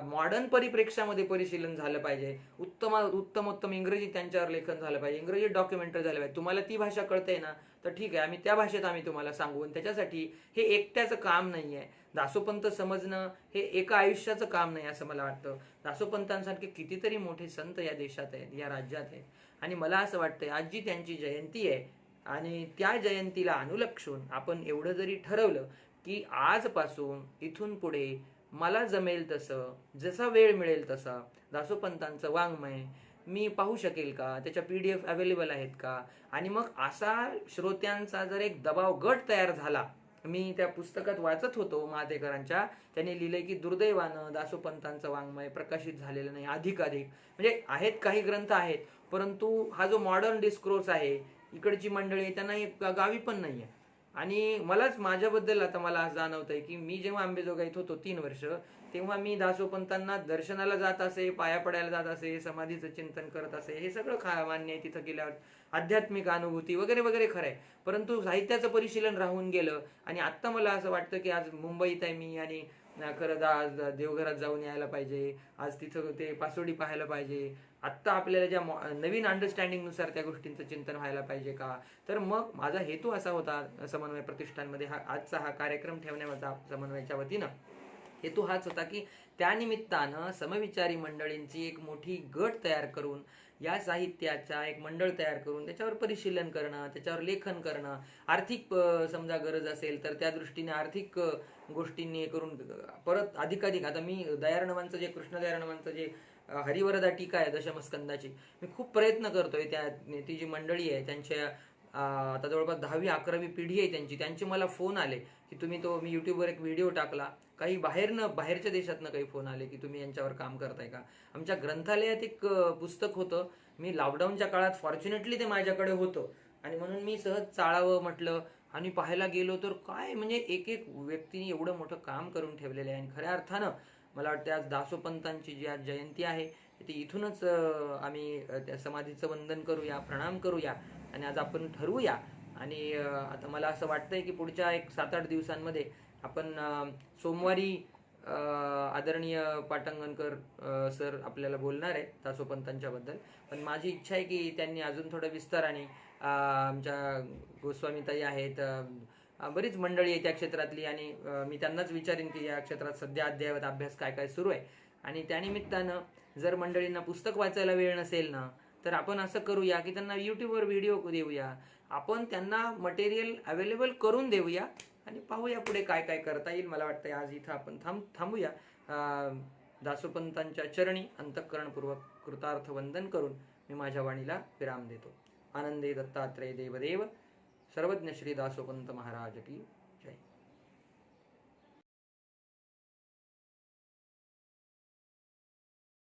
मॉडर्न परिप्रेक्षामध्ये परिशीलन झालं पाहिजे. उत्तमोत्तम इंग्रजी त्यांच्यावर लेखन झालं पाहिजे, इंग्रजी डॉक्युमेंटरी झालं पाहिजे. तुम्हाला ती भाषा कळते ना, तर ठीक आहे, आम्ही त्या भाषेत तुम्हाला सांगू. त्याच्यासाठी हे एकट्याचं काम नाही आहे. दासोपंत समजणं हे एका आयुष्याचं काम नाही असं मला वाटतं. दासोपंतांसारखे कितीतरी मोठे संत या देशात आहेत, या राज्यात आहेत. आणि मला असं वाटतंय आज जी त्यांची जयंती आहे आणि त्या जयंतीला अनुलक्षून आपण एवढं जरी ठरवलं की आजपासून इथून पुढे मला जमेल तसं, जसा वेळ मिळेल तसा दासोपंतांचं वाङ्मय मी पाहू शकेल का, त्याच्या PDF अवेलेबल आहेत का, आणि मग असा श्रोत्यांचा जर एक दबाव गट तयार झाला. मी त्या पुस्तकात वाचत होतो महातेकरांच्या, त्यांनी लिहिलंय की दुर्दैवानं दासोपंतांचं वाङ्मय प्रकाशित झालेलं नाही. अधिकाधिक म्हणजे आहेत, काही ग्रंथ आहेत, परंतु हा जो मॉडर्न डिस्कोर्स आहे, इकडची मंडळी त्यांना गावी पण नाहीये. आणि मलाच माझ्याबद्दल आता मला जाणवतंय की मी जेव्हा अंबेजोगाईत होतो 3 वर्ष, तेव्हा मी दासोपंतांना दर्शनाला जात असे, पाया पडायला जात असे, समाधीचं चिंतन करत असे. हे सगळं मान्य आहे, तिथं गेल्यावर आध्यात्मिक अनुभूती वगैरे वगैरे खरं आहे. परंतु साहित्याचं परिशीलन राहून गेलं. आणि आत्ता मला असं वाटतं की आज मुंबईत आहे मी, आणि खरं आज देवघरात जाऊन यायला पाहिजे, आज तिथं ते पासोडी पाहायला पाहिजे. आत्ता आपल्याला ज्या नवीन अंडरस्टँडिंगनुसार त्या गोष्टींचं चिंतन व्हायला पाहिजे का. तर मग माझा हेतू असा होता समन्वय प्रतिष्ठानमध्ये आजचा हा कार्यक्रम ठेवण्याचा, समन्वयाच्या वतीनं हेतू हाच होता की त्यानिमित्तानं समविचारी मंडळींची एक मोठी गट तयार करून, या साहित्याचा एक मंडळ तयार करून त्याच्यावर परिशीलन करणं, त्याच्यावर लेखन करणं, आर्थिक समजा गरज असेल तर त्या दृष्टीने आर्थिक गोष्टींनी करून परत अधिकाधिक. आता मी दयार्णवांचं जे कृष्णदयार्णवांचं जे हरिवरदा टीका आहे दशमस्कंदाची, मी खूप प्रयत्न करतोय. ती जी मंडळी आहे त्यांच्या आता जवळपास 10वी 11वी पिढी आहे त्यांचे मला फोन आले की तुम्ही मी युट्यूबवर एक व्हिडिओ टाकला, काही बाहेरच्या देशातनं काही फोन आले की तुम्ही यांच्यावर काम करताय का. आमच्या ग्रंथालयात एक पुस्तक होतं, मी लॉकडाऊनच्या काळात फॉर्च्युनेटली ते माझ्याकडे होतं आणि म्हणून मी सहज चाळावं म्हटलं आणि पाहायला गेलो तर काय म्हणजे एक एक व्यक्तीने एवढं मोठं काम करून ठेवलेलं आहे. आणि खऱ्या अर्थानं मला वाटतं आज दासोपंतांची जी आज जयंती आहे ती इथूनच आम्ही त्या समाधीचं वंदन करूया, प्रणाम करूया आणि आज आपण ठरवूया. आणि आता मला असं वाटतंय की पुढच्या एक 7-8 दिवसांमध्ये आपण सोमवारी आदरणीय पाटंगणकर सर आपल्याला बोलणार आहे दासोपंतांच्या बद्दल. पण माझी इच्छा आहे की त्यांनी अजून थोडं विस्ताराने, आमच्या गोस्वामीताई आहेत, बरीच मंडळी आहे त्या क्षेत्रातली, आणि मी त्यांनाच विचारेन की या क्षेत्रात सध्या अद्ययावत अभ्यास काय काय सुरू आहे. आणि त्यानिमित्तानं जर मंडळींना पुस्तक वाचायला वेळ नसेल ना, तर आपण असं करूया की त्यांना युट्यूबवर व्हिडिओ देऊया, आपण त्यांना मटेरियल अवेलेबल करून देऊया आणि पाहूया पुढे काय काय करता येईल. मला वाटतं आज इथं आपण थांबूया. दासोपंतांच्या चरणी अंतःकरणपूर्वक कृतार्थ वंदन करून मी माझ्या वाणीला विराम देतो. आनंदे दत्तात्रेय देवदेव, सर्वज्ञ श्री दासोपंत महाराज की जय.